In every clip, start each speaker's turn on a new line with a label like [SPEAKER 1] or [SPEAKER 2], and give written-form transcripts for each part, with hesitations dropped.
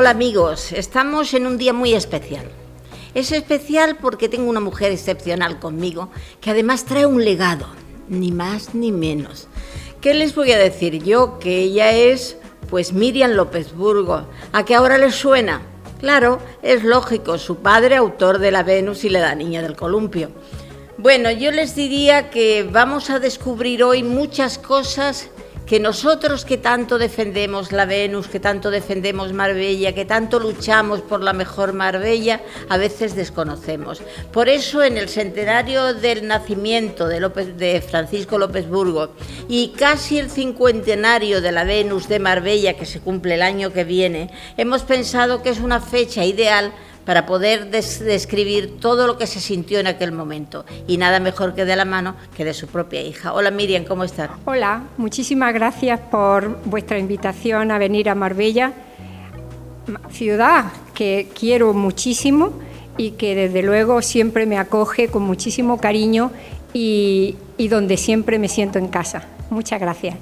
[SPEAKER 1] Hola amigos, estamos en un día muy especial. Es especial porque tengo una mujer excepcional conmigo, que además trae un legado, ni más ni menos. ¿Qué les voy a decir yo? Que ella es, pues, Miriam López Burgos. ¿A qué ahora les suena? Claro, es lógico, su padre, autor de la Venus y la Niña del Columpio. Bueno, yo les diría que vamos a descubrir hoy muchas cosas que nosotros que tanto defendemos la Venus, que tanto defendemos Marbella, que tanto luchamos por la mejor Marbella, a veces desconocemos. Por eso, en el centenario del nacimiento de Francisco López Burgos y casi el cincuentenario de la Venus de Marbella, que se cumple el año que viene, hemos pensado que es una fecha ideal para poder describir todo lo que se sintió en aquel momento. Y nada mejor que de la mano que de su propia hija. Hola Miriam, ¿cómo estás?
[SPEAKER 2] Hola, muchísimas gracias por vuestra invitación a venir a Marbella, ciudad que quiero muchísimo y que desde luego siempre me acoge con muchísimo cariño y donde siempre me siento en casa. Muchas gracias.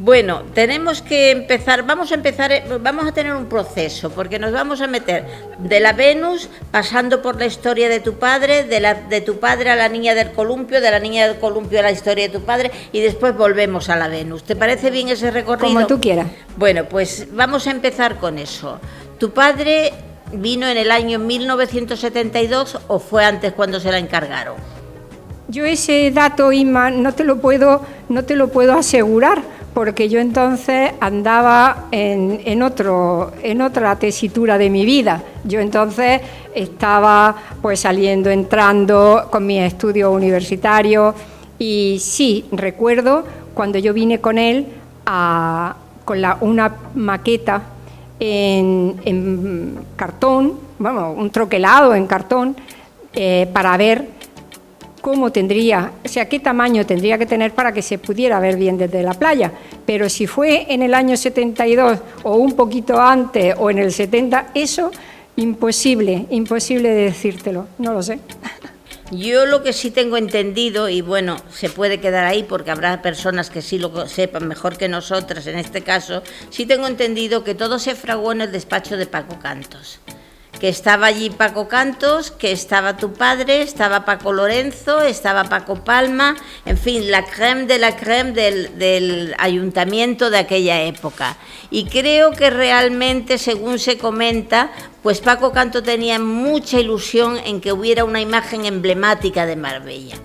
[SPEAKER 1] Bueno, tenemos que empezar, vamos a tener un proceso, porque nos vamos a meter de la Venus, pasando por la historia de tu padre, de tu padre a la Niña del Columpio, de la Niña del Columpio a la historia de tu padre, y después volvemos a la Venus. ¿Te parece bien ese recorrido?
[SPEAKER 2] Como tú quieras.
[SPEAKER 1] Bueno, pues vamos a empezar con eso. ¿Tu padre vino en el año 1972 o fue antes cuando se la encargaron?
[SPEAKER 2] Yo ese dato, Inma, no te lo puedo asegurar, porque yo entonces andaba en otra tesitura de mi vida. Yo entonces estaba pues saliendo, entrando con mis estudios universitarios y sí, recuerdo cuando yo vine con él con una maqueta en cartón, vamos, un troquelado en cartón, para ver cómo tendría, o sea, qué tamaño tendría que tener para que se pudiera ver bien desde la playa. Pero si fue en el año 72 o un poquito antes o en el 70, eso imposible de decírtelo, no lo sé.
[SPEAKER 1] Yo lo que sí tengo entendido, y bueno, se puede quedar ahí porque habrá personas que sí lo sepan mejor que nosotras en este caso, sí tengo entendido que todo se fraguó en el despacho de Paco Cantos. Que estaba allí Paco Cantos, que estaba tu padre, estaba Paco Lorenzo, estaba Paco Palma, en fin, la crème de la crème del ayuntamiento de aquella época. Y creo que realmente, según se comenta, pues Paco Cantos tenía mucha ilusión en que hubiera una imagen emblemática de Marbella.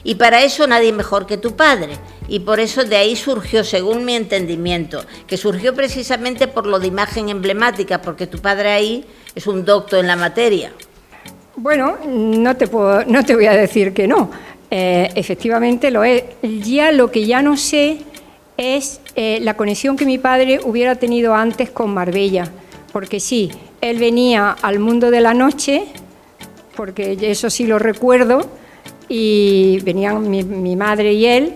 [SPEAKER 1] Y para eso nadie mejor que tu padre. Y por eso de ahí surgió, según mi entendimiento, que surgió precisamente por lo de imagen emblemática, porque tu padre ahí es un docto en la materia.
[SPEAKER 2] Bueno, no te voy a decir que no. Efectivamente lo es. Ya lo que ya no sé es la conexión que mi padre hubiera tenido antes con Marbella. Porque sí, él venía al mundo de la noche, porque eso sí lo recuerdo, y venían mi madre y él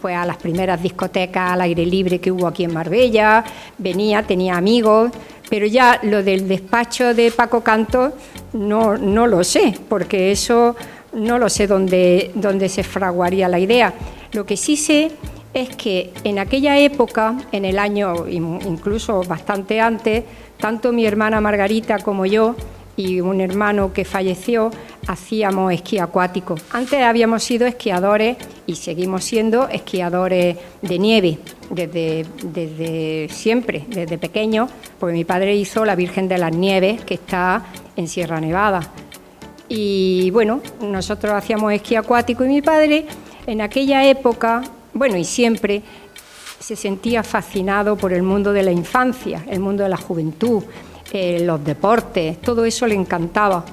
[SPEAKER 2] pues a las primeras discotecas al aire libre que hubo aquí en Marbella, tenía amigos, pero ya lo del despacho de Paco Cantos no lo sé, porque eso no lo sé dónde se fraguaría la idea. Lo que sí sé es que en aquella época, en el año incluso bastante antes, tanto mi hermana Margarita como yo y un hermano que falleció, hacíamos esquí acuático. Antes habíamos sido esquiadores y seguimos siendo esquiadores de nieve desde siempre, desde pequeño, porque mi padre hizo la Virgen de las Nieves, que está en Sierra Nevada. Y bueno, nosotros hacíamos esquí acuático y mi padre en aquella época, bueno, y siempre se sentía fascinado por el mundo de la infancia, el mundo de la juventud, los deportes, todo eso le encantaba.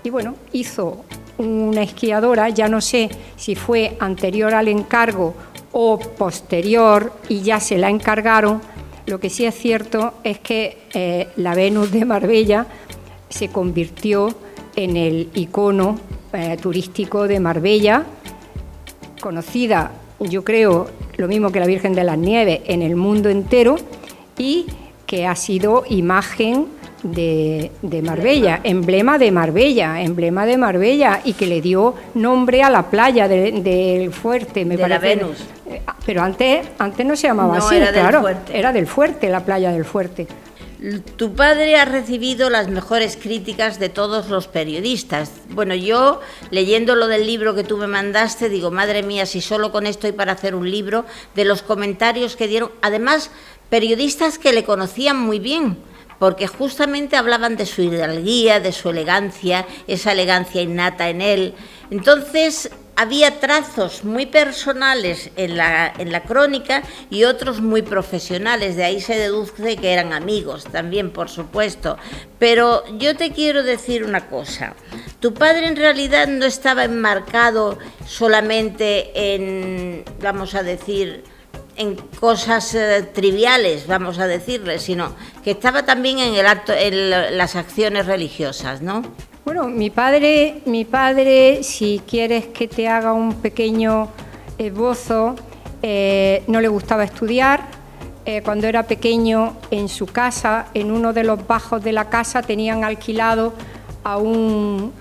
[SPEAKER 2] Y bueno, hizo una esquiadora, ya no sé si fue anterior al encargo o posterior y ya se la encargaron. Lo que sí es cierto es que la Venus de Marbella se convirtió en el icono turístico de Marbella, conocida, yo creo, lo mismo que la Virgen de las Nieves en el mundo entero, y que ha sido imagen de Marbella, emblema de Marbella, y que le dio nombre a la playa del Fuerte, me parece.
[SPEAKER 1] De la Venus.
[SPEAKER 2] Pero antes no se llamaba así,
[SPEAKER 1] era
[SPEAKER 2] claro,
[SPEAKER 1] del Fuerte.
[SPEAKER 2] era del Fuerte, la playa del Fuerte.
[SPEAKER 1] Tu padre ha recibido las mejores críticas de todos los periodistas. Bueno, yo, leyendo lo del libro que tú me mandaste, digo, madre mía, si solo con esto hay para hacer un libro, de los comentarios que dieron, además, periodistas que le conocían muy bien, porque justamente hablaban de su hidalguía, de su elegancia, esa elegancia innata en él. Entonces, había trazos muy personales en la crónica y otros muy profesionales, de ahí se deduce que eran amigos también, por supuesto. Pero yo te quiero decir una cosa, tu padre en realidad no estaba enmarcado solamente en, vamos a decir, en cosas triviales, vamos a decirle, sino que estaba también en el acto, en las acciones religiosas, ¿no?
[SPEAKER 2] Bueno, mi padre, si quieres que te haga un pequeño esbozo, no le gustaba estudiar. Cuando era pequeño, en su casa, en uno de los bajos de la casa, tenían alquilado a un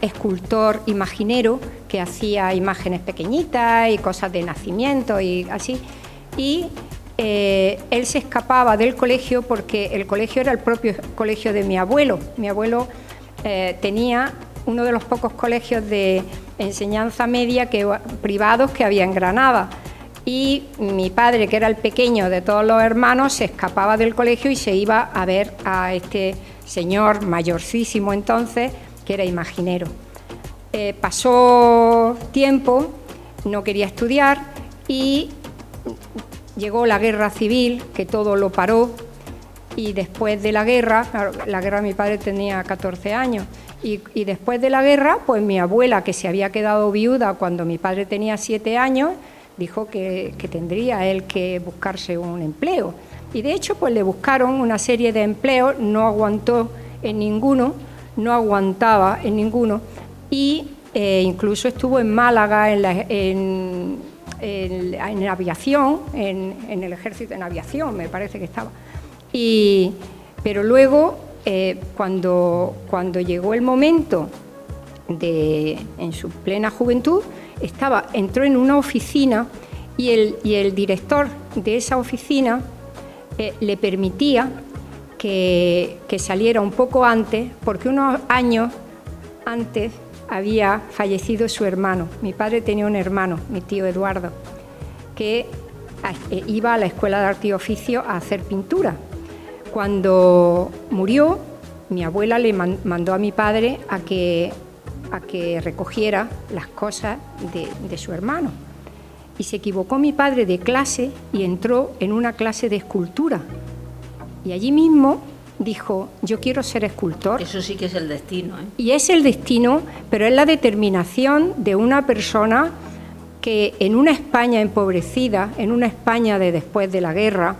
[SPEAKER 2] escultor imaginero que hacía imágenes pequeñitas y cosas de nacimiento y así. Y él se escapaba del colegio porque el colegio era el propio colegio de mi abuelo. Mi abuelo tenía uno de los pocos colegios de enseñanza media privados que había en Granada, y mi padre, que era el pequeño de todos los hermanos, se escapaba del colegio y se iba a ver a este señor mayorcísimo entonces, que era imaginero. Pasó tiempo, no quería estudiar y llegó la guerra civil, que todo lo paró. Y después de la guerra mi padre tenía 14 años, y después de la guerra, pues mi abuela, que se había quedado viuda cuando mi padre tenía 7 años, dijo que tendría él que buscarse un empleo. Y de hecho, pues le buscaron una serie de empleos, no aguantó en ninguno, no aguantaba en ninguno, y incluso estuvo en Málaga en aviación, en el ejército, en aviación, me parece que estaba. Pero luego, cuando llegó el momento en su plena juventud, entró en una oficina y el director de esa oficina le permitía que saliera un poco antes, porque unos años antes había fallecido su hermano. Mi padre tenía un hermano, mi tío Eduardo, que iba a la Escuela de Arte y Oficio a hacer pintura. Cuando murió, mi abuela le mandó a mi padre a que recogiera las cosas de su hermano. Y se equivocó mi padre de clase y entró en una clase de escultura. Y allí mismo dijo, yo quiero ser escultor.
[SPEAKER 1] Eso sí que es el destino, ¿eh?
[SPEAKER 2] Y es el destino, pero es la determinación de una persona que en una España empobrecida, en una España de después de la guerra,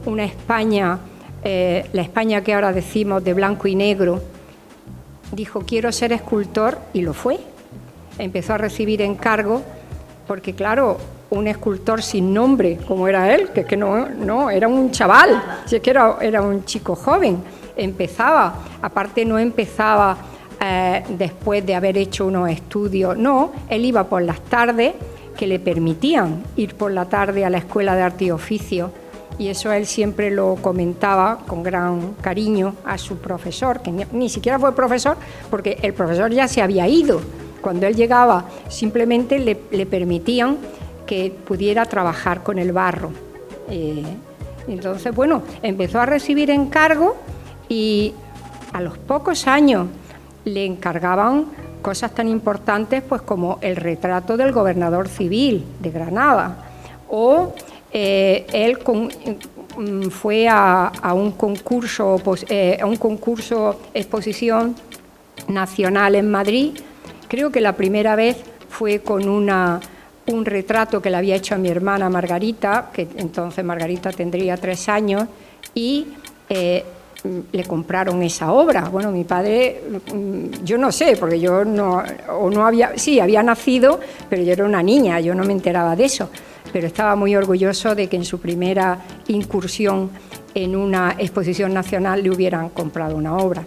[SPEAKER 2] una España, la España que ahora decimos de blanco y negro, dijo, quiero ser escultor, y lo fue. Empezó a recibir encargos, porque claro, un escultor sin nombre, como era él, que no era un chaval, si es que era un chico joven, aparte no empezaba después de haber hecho unos estudios, no, él iba por las tardes, que le permitían ir por la tarde a la Escuela de Arte y Oficio, y eso él siempre lo comentaba con gran cariño a su profesor, que ni siquiera fue profesor, porque el profesor ya se había ido. Cuando él llegaba, simplemente le permitían que pudiera trabajar con el barro. Entonces, bueno, empezó a recibir encargos y a los pocos años le encargaban cosas tan importantes pues como el retrato del gobernador civil de Granada, o él fue a un concurso exposición nacional en Madrid. Creo que la primera vez fue con un retrato que le había hecho a mi hermana Margarita, que entonces Margarita tendría 3 años, y le compraron esa obra. Bueno, mi padre, yo no sé, porque yo había nacido, pero yo era una niña, yo no me enteraba de eso, pero estaba muy orgulloso de que en su primera incursión en una exposición nacional le hubieran comprado una obra.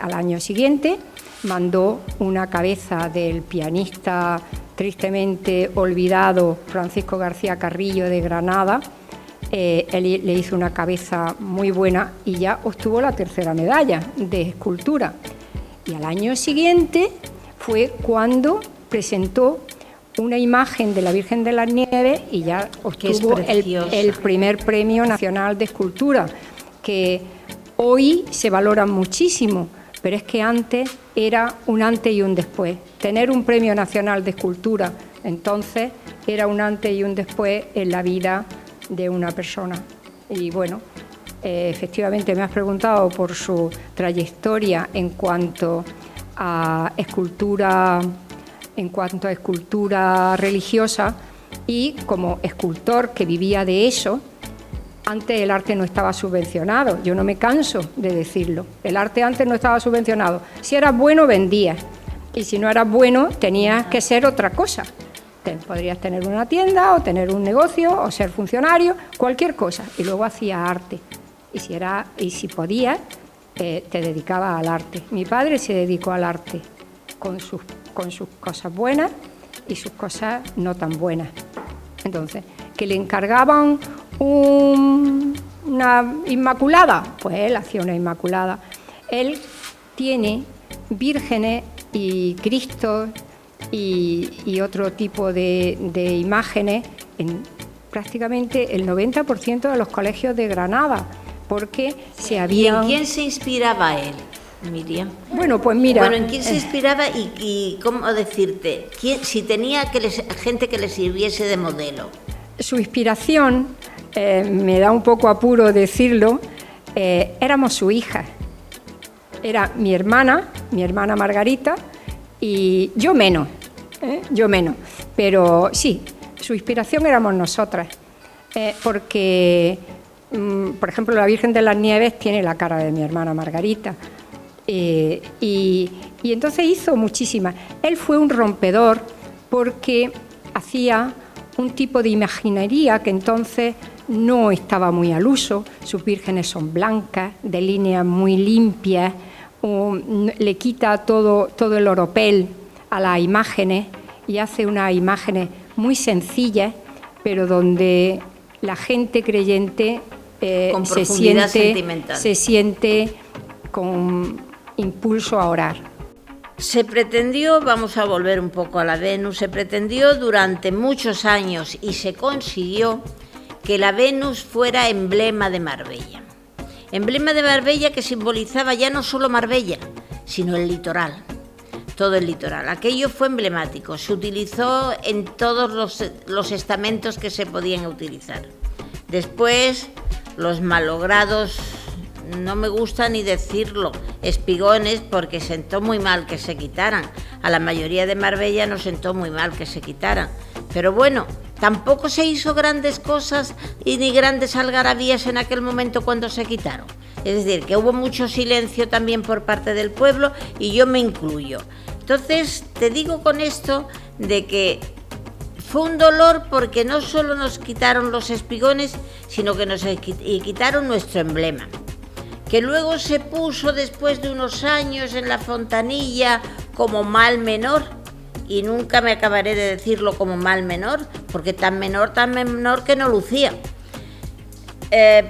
[SPEAKER 2] Al año siguiente mandó una cabeza del pianista tristemente olvidado Francisco García Carrillo de Granada, él le hizo una cabeza muy buena y ya obtuvo la tercera medalla de escultura. Y al año siguiente fue cuando presentó una imagen de la Virgen de las Nieves y ya obtuvo el primer premio nacional de escultura, que hoy se valora muchísimo, pero es que antes era un antes y un después. Tener un premio nacional de escultura entonces era un antes y un después en la vida de una persona. Y bueno, efectivamente me has preguntado por su trayectoria en cuanto a escultura religiosa, y como escultor que vivía de eso. Antes el arte no estaba subvencionado, yo no me canso de decirlo. El arte antes no estaba subvencionado. Si eras bueno, vendías. Y si no eras bueno, tenías que ser otra cosa. Podrías tener una tienda o tener un negocio o ser funcionario, cualquier cosa. Y luego hacías arte. Y si podías, te dedicabas al arte. Mi padre se dedicó al arte con sus cosas buenas y sus cosas no tan buenas. Entonces, que le encargaban una inmaculada, pues él hacía una inmaculada. Él tiene vírgenes y Cristos y otro tipo de imágenes en prácticamente el 90% de los colegios de Granada, porque se habían...
[SPEAKER 1] ¿Y en quién se inspiraba él, Miriam?
[SPEAKER 2] Bueno, pues mira...
[SPEAKER 1] ¿en quién se inspiraba y cómo decirte? Si tenía gente que le sirviese de modelo.
[SPEAKER 2] Su inspiración, me da un poco apuro decirlo, éramos su hija. Era mi hermana Margarita, y yo menos. Pero sí, su inspiración éramos nosotras. Porque, por ejemplo, la Virgen de las Nieves tiene la cara de mi hermana Margarita. Y entonces hizo muchísimas. Él fue un rompedor porque hacía un tipo de imaginería que entonces no estaba muy al uso. Sus vírgenes son blancas, de líneas muy limpias, le quita todo el oropel a las imágenes y hace unas imágenes muy sencillas, pero donde la gente creyente se siente con impulso a orar.
[SPEAKER 1] Se pretendió, vamos a volver un poco a la Venus, se pretendió durante muchos años y se consiguió que la Venus fuera emblema de Marbella. Emblema de Marbella que simbolizaba ya no solo Marbella, sino el litoral, todo el litoral. Aquello fue emblemático, se utilizó en todos los estamentos que se podían utilizar. Después, los malogrados, no me gusta ni decirlo, espigones, porque sentó muy mal que se quitaran. A la mayoría de Marbella nos sentó muy mal que se quitaran. Pero bueno, tampoco se hizo grandes cosas y ni grandes algarabías en aquel momento cuando se quitaron. Es decir, que hubo mucho silencio también por parte del pueblo, y yo me incluyo. Entonces, te digo con esto de que fue un dolor porque no solo nos quitaron los espigones, sino que nos quitaron nuestro emblema, que luego se puso después de unos años en la fontanilla como mal menor, y nunca me acabaré de decirlo como mal menor, porque tan menor que no lucía.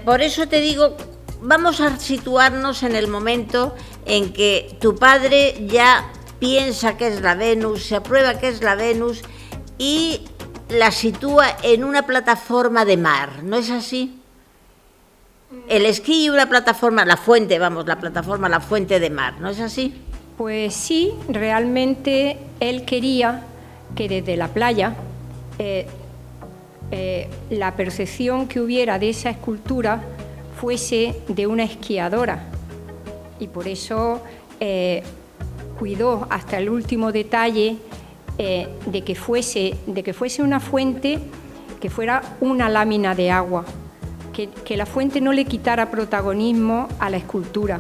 [SPEAKER 1] Por eso te digo, vamos a situarnos en el momento en que tu padre ya piensa que es la Venus, se aprueba que es la Venus y la sitúa en una plataforma de mar, ¿no es así? El esquí y una plataforma, la fuente de mar, ¿no es así?
[SPEAKER 2] Pues sí, realmente él quería que desde la playa la percepción que hubiera de esa escultura fuese de una esquiadora, y por eso cuidó hasta el último detalle de que fuese una fuente, que fuera una lámina de agua, que la fuente no le quitara protagonismo a la escultura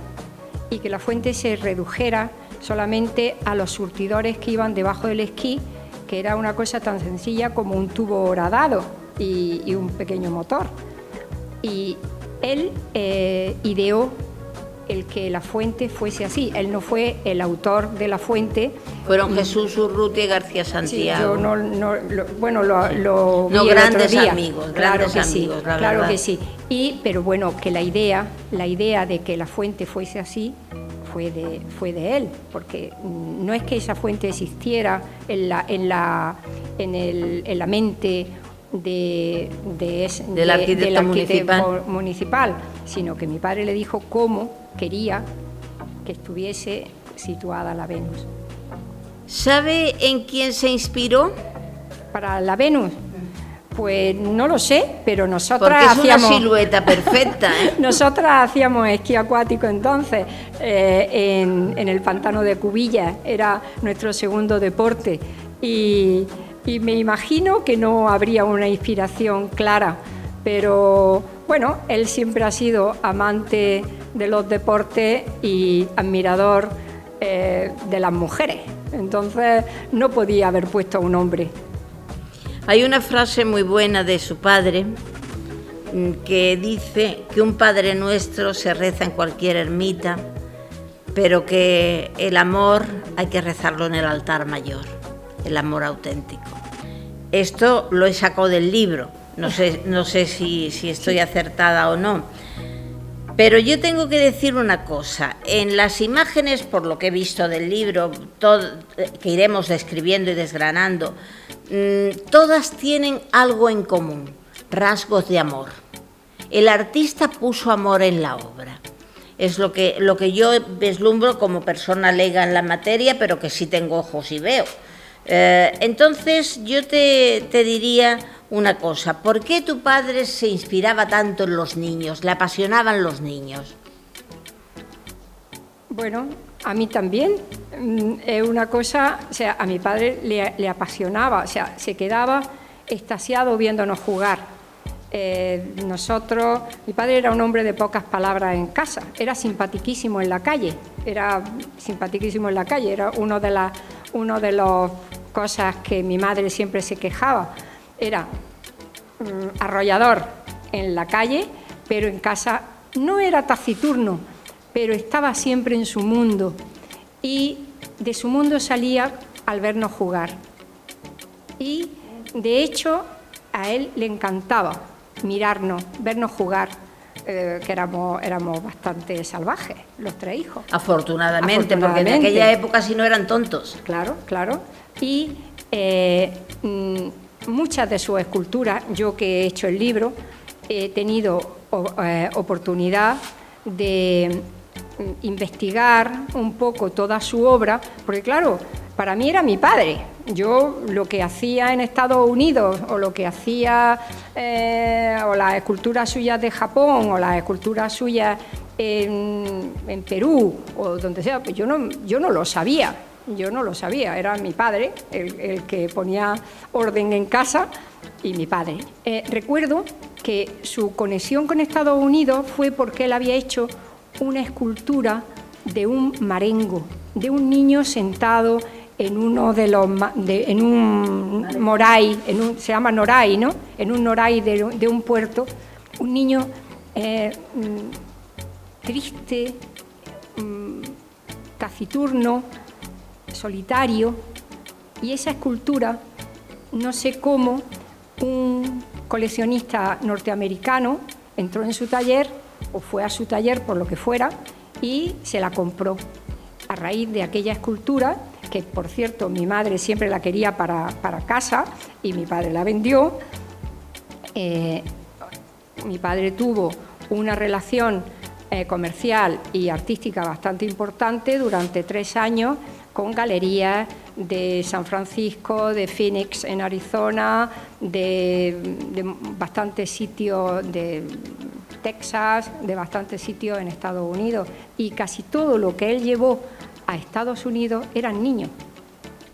[SPEAKER 2] y que la fuente se redujera solamente a los surtidores que iban debajo del esquí, que era una cosa tan sencilla como un tubo horadado y un pequeño motor. Y él ideó el que la fuente fuese así. Él no fue el autor de la fuente.
[SPEAKER 1] Fueron Jesús Urrutia y García Santiago.
[SPEAKER 2] Sí, yo lo vi
[SPEAKER 1] grandes
[SPEAKER 2] el otro día.
[SPEAKER 1] amigos,
[SPEAKER 2] claro
[SPEAKER 1] grandes
[SPEAKER 2] que
[SPEAKER 1] amigos,
[SPEAKER 2] sí,
[SPEAKER 1] la
[SPEAKER 2] claro
[SPEAKER 1] verdad.
[SPEAKER 2] que sí. Pero bueno, que la idea de que la fuente fuese así fue de él, porque no es que esa fuente existiera en la mente del arquitecto municipal, sino que mi padre le dijo cómo quería que estuviese situada la Venus.
[SPEAKER 1] ¿Sabe en quién se inspiró?
[SPEAKER 2] Para la Venus, pues no lo sé, pero nosotras
[SPEAKER 1] porque es
[SPEAKER 2] hacíamos
[SPEAKER 1] una silueta perfecta, ¿eh?
[SPEAKER 2] Nosotras hacíamos esquí acuático entonces en el pantano de Cubillas, era nuestro segundo deporte y me imagino que no habría una inspiración clara, pero bueno, él siempre ha sido amante de los deportes y admirador de las mujeres, entonces no podía haber puesto a un hombre.
[SPEAKER 1] Hay una frase muy buena de su padre que dice que un Padre Nuestro se reza en cualquier ermita, pero que el amor hay que rezarlo en el altar mayor, el amor auténtico. Esto lo he sacado del libro, no sé si estoy acertada o no, pero yo tengo que decir una cosa. En las imágenes, por lo que he visto del libro, que iremos describiendo y desgranando, todas tienen algo en común, rasgos de amor. El artista puso amor en la obra. Es lo que yo vislumbro como persona lega en la materia, pero que sí tengo ojos y veo. Entonces yo te diría una cosa. ¿Por qué tu padre se inspiraba tanto en los niños? ¿Le apasionaban los niños?
[SPEAKER 2] Bueno, a mí también. Es una cosa, o sea, a mi padre le apasionaba, o sea, se quedaba extasiado viéndonos jugar. Mi padre era un hombre de pocas palabras en casa, era simpatiquísimo en la calle, era una de las cosas que mi madre siempre se quejaba, era arrollador en la calle, pero en casa no era taciturno, pero estaba siempre en su mundo y de su mundo salía al vernos jugar. Y de hecho a él le encantaba mirarnos, vernos jugar, que éramos bastante salvajes, los tres hijos.
[SPEAKER 1] Afortunadamente, porque en aquella época si no eran tontos.
[SPEAKER 2] Claro. Y muchas de sus esculturas, yo que he hecho el libro, he tenido oportunidad de investigar un poco toda su obra, porque claro, para mí era mi padre. Yo lo que hacía en Estados Unidos o lo que hacía o las esculturas suyas de Japón o las esculturas suyas en Perú o donde sea, pues yo no lo sabía. Era mi padre el que ponía orden en casa y mi padre. Recuerdo que su conexión con Estados Unidos fue porque él había hecho una escultura de un marengo, de un niño sentado en uno de los en un moray, se llama noray, ¿no? En un noray de un puerto, un niño triste, taciturno, solitario, y esa escultura, no sé cómo, un coleccionista norteamericano entró en su taller o fue a su taller por lo que fuera y se la compró a raíz de aquella escultura, que por cierto mi madre siempre la quería para casa y mi padre la vendió. Mi padre tuvo una relación comercial y artística bastante importante durante 3 años con galerías de San Francisco, de Phoenix en Arizona, de bastantes sitios de Texas, de bastantes sitios en Estados Unidos, y casi todo lo que él llevó a Estados Unidos eran niños.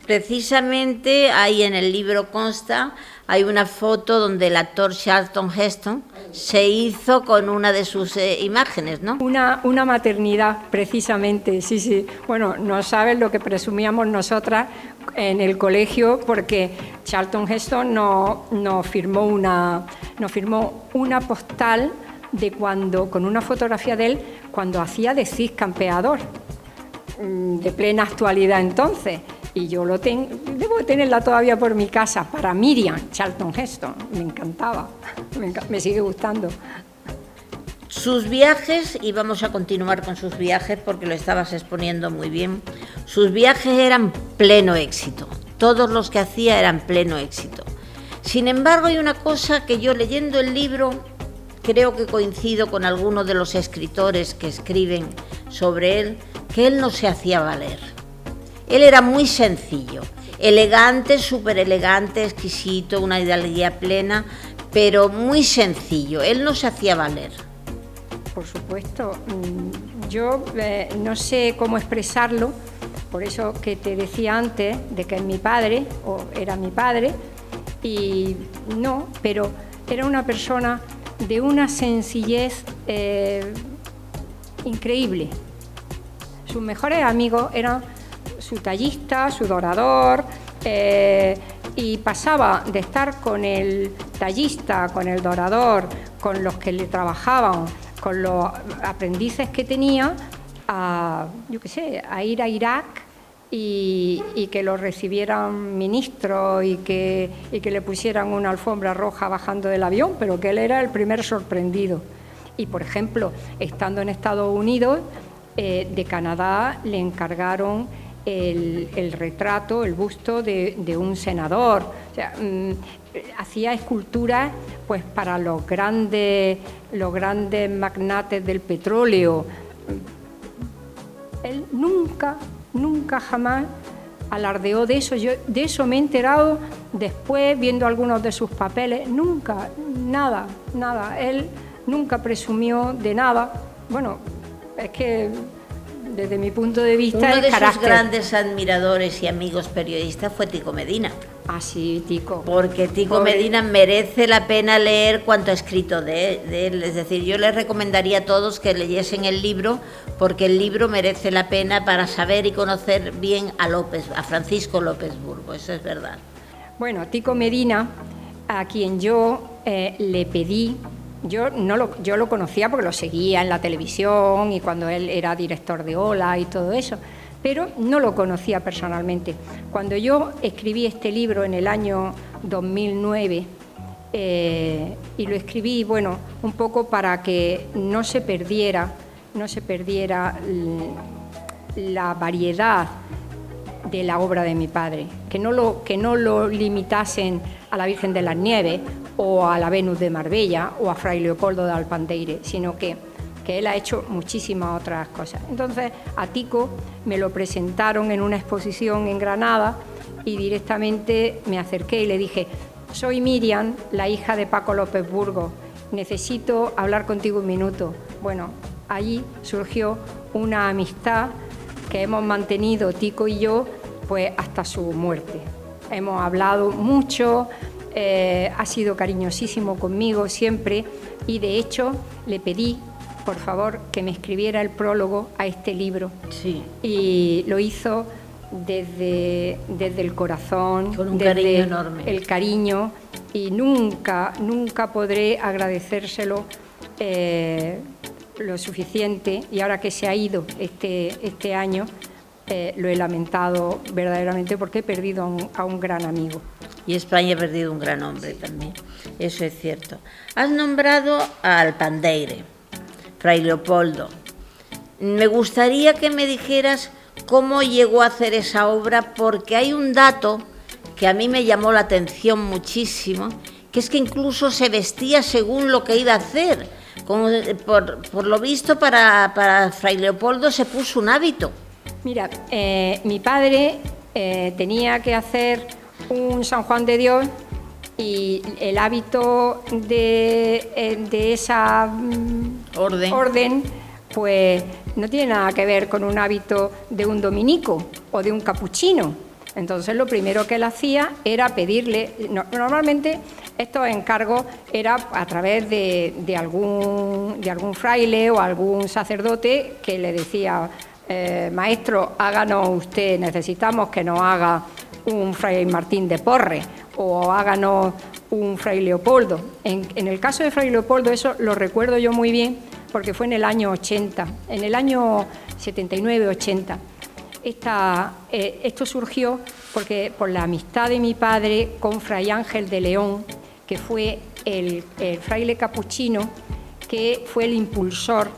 [SPEAKER 1] Precisamente ahí en el libro consta, hay una foto donde el actor Charlton Heston se hizo con una de sus imágenes, ¿no?
[SPEAKER 2] Una maternidad, precisamente, sí. Bueno, no sabes lo que presumíamos nosotras en el colegio, porque Charlton Heston nos firmó una postal de cuando, con una fotografía de él, cuando hacía de Cid Campeador, de plena actualidad entonces. Y yo debo tenerla todavía por mi casa, para Miriam Charlton Heston. Me encantaba, me sigue gustando.
[SPEAKER 1] Sus viajes, y vamos a continuar con sus viajes porque lo estabas exponiendo muy bien, sus viajes eran pleno éxito, todos los que hacía eran pleno éxito. Sin embargo, hay una cosa que yo leyendo el libro, creo que coincido con algunos de los escritores que escriben sobre él, que él no se hacía valer. Él era muy sencillo, elegante, súper elegante, exquisito, una hidalguía plena, pero muy sencillo, él no se hacía valer.
[SPEAKER 2] Por supuesto, yo no sé cómo expresarlo, por eso que te decía antes de que es mi padre, o era mi padre, y no, pero era una persona de una sencillez increíble. Sus mejores amigos eran su tallista, su dorador, y pasaba de estar con el tallista, con el dorador, con los que le trabajaban, con los aprendices que tenía, a ir a Irak y que lo recibieran ministros y que le pusieran una alfombra roja bajando del avión, pero que él era el primer sorprendido. Y, por ejemplo, estando en Estados Unidos, de Canadá le encargaron el retrato, el busto de un senador. O sea, hacía esculturas pues para los grandes magnates del petróleo. Él nunca jamás alardeó de eso. Yo de eso me he enterado después, viendo algunos de sus papeles. Nunca, nada. Él nunca presumió de nada. Bueno, es que desde mi punto de vista
[SPEAKER 1] uno de
[SPEAKER 2] carácter.
[SPEAKER 1] Sus grandes admiradores y amigos periodistas fue Tico Medina.
[SPEAKER 2] Ah, sí, Tico.
[SPEAKER 1] Porque Tico Medina merece la pena leer cuanto ha escrito de él. Es decir, yo les recomendaría a todos que leyesen el libro, porque el libro merece la pena para saber y conocer bien a Francisco López Burgo, eso es verdad.
[SPEAKER 2] Bueno, Tico Medina, a quien yo le pedí, yo lo conocía porque lo seguía en la televisión y cuando él era director de Ola y todo eso, pero no lo conocía personalmente. Cuando yo escribí este libro en el año 2009, y lo escribí, bueno, un poco para que no se perdiera la variedad de la obra de mi padre, que no lo limitasen a la Virgen de las Nieves o a la Venus de Marbella o a Fray Leopoldo de Alpandeire, sino que él ha hecho muchísimas otras cosas. Entonces a Tico me lo presentaron en una exposición en Granada y directamente me acerqué y le dije: soy Miriam, la hija de Paco López Burgo, necesito hablar contigo un minuto. Bueno, allí surgió una amistad que hemos mantenido Tico y yo pues hasta su muerte. Hemos hablado mucho, ha sido cariñosísimo conmigo siempre y de hecho le pedí por favor que me escribiera el prólogo a este libro.
[SPEAKER 1] Sí.
[SPEAKER 2] Y lo hizo desde el corazón,
[SPEAKER 1] con un
[SPEAKER 2] desde
[SPEAKER 1] cariño enorme.
[SPEAKER 2] El cariño, y nunca podré agradecérselo lo suficiente, y ahora que se ha ido este año, lo he lamentado verdaderamente porque he perdido a un gran amigo.
[SPEAKER 1] Y España ha perdido un gran hombre también, eso es cierto. Has nombrado a Alpandeire, Fray Leopoldo. Me gustaría que me dijeras cómo llegó a hacer esa obra, porque hay un dato que a mí me llamó la atención muchísimo, que es que incluso se vestía según lo que iba a hacer. Por lo visto, para Fray Leopoldo se puso un hábito. Mira,
[SPEAKER 2] mi padre tenía que hacer un San Juan de Dios y el hábito de esa orden pues no tiene nada que ver con un hábito de un dominico o de un capuchino. Entonces lo primero que él hacía era pedirle, normalmente estos encargos era a través de algún fraile o algún sacerdote que le decía: maestro, háganos usted, necesitamos que nos haga un Fray Martín de Porres, o háganos un Fray Leopoldo. En el caso de Fray Leopoldo, eso lo recuerdo yo muy bien, porque fue en el año 80, en el año 79-80. Esto surgió por la amistad de mi padre con Fray Ángel de León, que fue el fraile capuchino, que fue el impulsor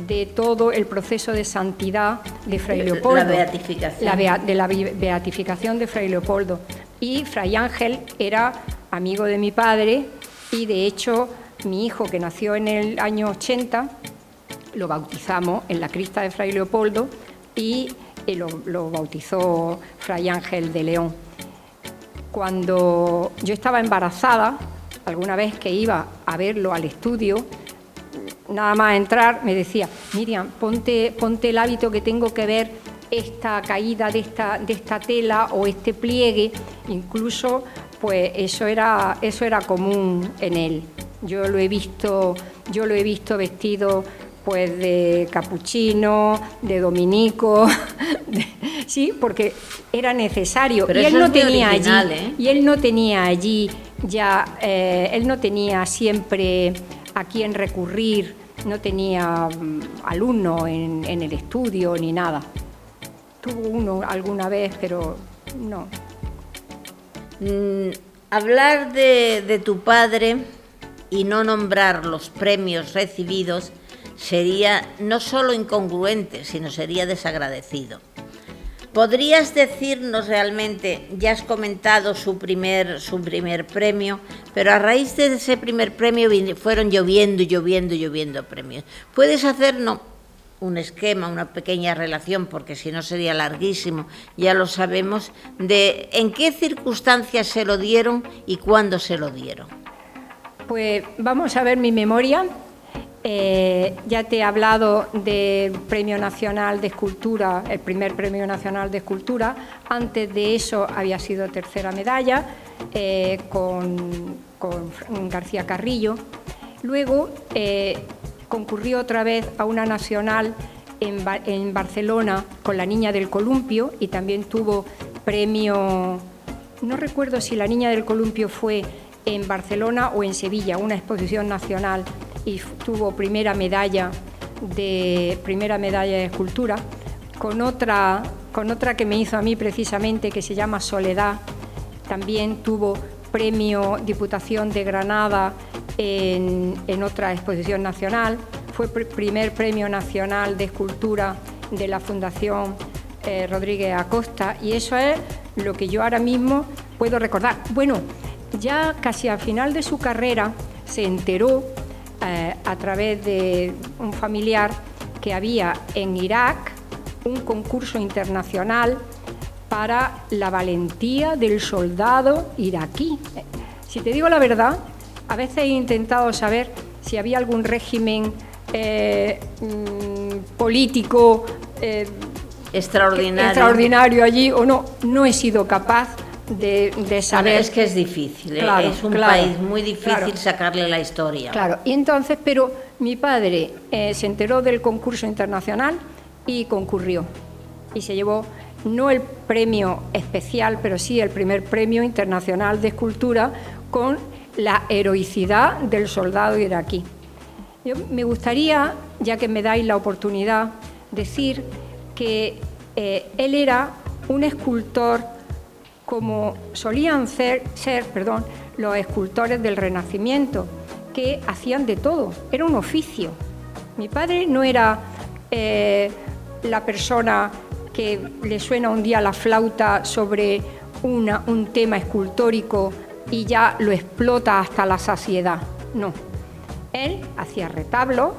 [SPEAKER 2] de todo el proceso de santidad de Fray Leopoldo.
[SPEAKER 1] La beatificación.
[SPEAKER 2] De la beatificación de Fray Leopoldo. Y Fray Ángel era amigo de mi padre y, de hecho, mi hijo, que nació en el año 80, lo bautizamos en la crista de Fray Leopoldo y lo bautizó Fray Ángel de León. Cuando yo estaba embarazada, alguna vez que iba a verlo al estudio, nada más entrar me decía: Miriam, ponte el hábito, que tengo que ver esta caída de esta tela o este pliegue. Incluso pues eso era común en él. Yo lo he visto vestido pues de capuchino, de dominico, sí, porque era necesario.
[SPEAKER 1] Pero
[SPEAKER 2] y
[SPEAKER 1] él
[SPEAKER 2] no tenía
[SPEAKER 1] original,
[SPEAKER 2] allí, y él no tenía allí ya, él no tenía siempre a quién recurrir, no tenía alumno en el estudio ni nada. Tuvo uno alguna vez, pero no.
[SPEAKER 1] Hablar de tu padre y no nombrar los premios recibidos sería no solo incongruente, sino sería desagradecido. ¿Podrías decirnos realmente, ya has comentado su primer premio, pero a raíz de ese primer premio fueron lloviendo premios? ¿Puedes hacernos un esquema, una pequeña relación, porque si no sería larguísimo, ya lo sabemos, de en qué circunstancias se lo dieron y cuándo se lo dieron?
[SPEAKER 2] Pues vamos a ver mi memoria. Ya te he hablado del Premio Nacional de Escultura, el primer Premio Nacional de Escultura. Antes de eso había sido tercera medalla con García Carrillo. Luego concurrió otra vez a una nacional en Barcelona con la Niña del Columpio y también tuvo premio, no recuerdo si la Niña del Columpio fue en Barcelona o en Sevilla, una exposición nacional, y tuvo primera medalla de escultura, con otra que me hizo a mí precisamente, que se llama Soledad. También tuvo premio Diputación de Granada en otra exposición nacional. Fue primer premio nacional de escultura de la Fundación Rodríguez Acosta, y eso es lo que yo ahora mismo puedo recordar. Bueno, ya casi al final de su carrera se enteró a través de un familiar que había en Irak un concurso internacional para la valentía del soldado iraquí. Si te digo la verdad, a veces he intentado saber si había algún régimen político extraordinario allí o no. No he sido capaz de saber.
[SPEAKER 1] Bueno, es que es difícil, claro, es un país muy difícil sacarle la historia.
[SPEAKER 2] Claro, y entonces, pero mi padre se enteró del concurso internacional y concurrió. Y se llevó no el premio especial, pero sí el primer premio internacional de escultura con la heroicidad del soldado iraquí. Me gustaría, ya que me dais la oportunidad, decir que él era un escultor como solían ser los escultores del Renacimiento, que hacían de todo, era un oficio. Mi padre no era la persona que le suena un día la flauta sobre un tema escultórico y ya lo explota hasta la saciedad, no. Él hacía retablos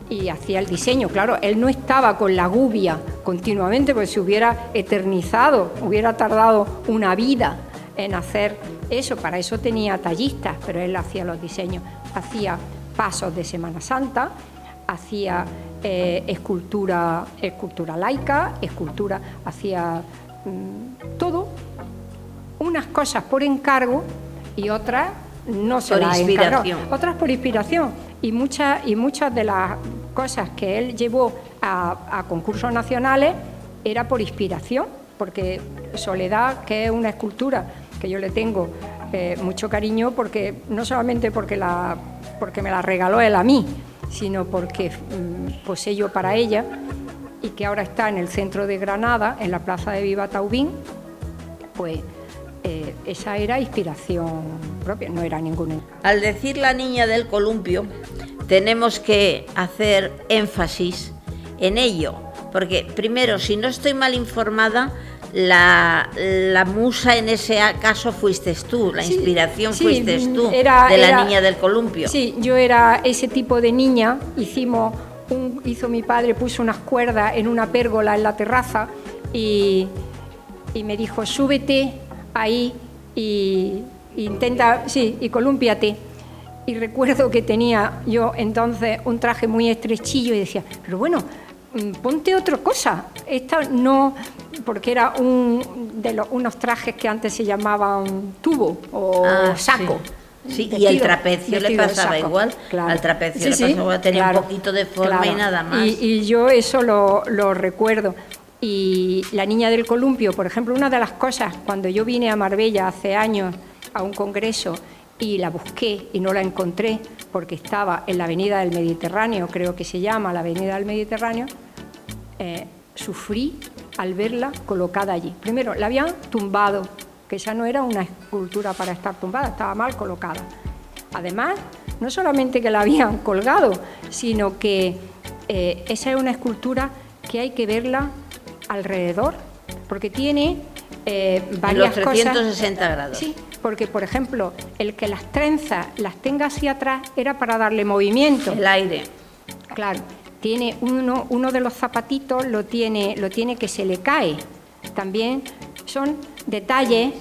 [SPEAKER 2] y hacía el diseño. Claro, él no estaba con la gubia continuamente, porque se hubiera eternizado, hubiera tardado una vida en hacer eso. Para eso tenía tallistas, pero él hacía los diseños. Hacía pasos de Semana Santa, hacía escultura laica, hacía todo, unas cosas por encargo y otras no se las encargó, otras por inspiración. Y muchas de las cosas que él llevó a concursos nacionales era por inspiración, porque Soledad, que es una escultura que yo le tengo mucho cariño, porque no solamente porque me la regaló él a mí, sino porque posé yo para ella, y que ahora está en el centro de Granada, en la plaza de Viva Taubín. Pues esa era inspiración propia, no era ninguna.
[SPEAKER 1] Al decir la niña del columpio, tenemos que hacer énfasis en ello, porque primero, si no estoy mal informada, la musa en ese caso fuiste tú, la inspiración fuiste tú, de la niña del columpio.
[SPEAKER 2] Sí, yo era ese tipo de niña. Hizo mi padre, puso unas cuerdas en una pérgola en la terraza y me dijo, súbete ahí y colúmpiate. Y recuerdo que tenía yo entonces un traje muy estrechillo y decía, pero bueno, ponte otra cosa. Esta no, porque era unos trajes que antes se llamaban tubo o saco.
[SPEAKER 1] Sí, y el trapecio le pasaba igual, claro. Al trapecio le pasaba igual, tenía un poquito de forma y nada más.
[SPEAKER 2] Y yo eso lo recuerdo. Y la niña del columpio, por ejemplo, una de las cosas, cuando yo vine a Marbella hace años a un congreso y la busqué y no la encontré porque estaba en la Avenida del Mediterráneo, creo que se llama la Avenida del Mediterráneo, sufrí al verla colocada allí. Primero, la habían tumbado, que esa no era una escultura para estar tumbada, estaba mal colocada. Además, no solamente que la habían colgado, sino que esa es una escultura que hay que verla alrededor, porque tiene varias
[SPEAKER 1] cosas. Los 360 grados.
[SPEAKER 2] Sí, porque, por ejemplo, el que las trenzas las tenga hacia atrás era para darle movimiento.
[SPEAKER 1] El aire.
[SPEAKER 2] Claro, tiene uno de los zapatitos, lo tiene que se le cae. También son detalles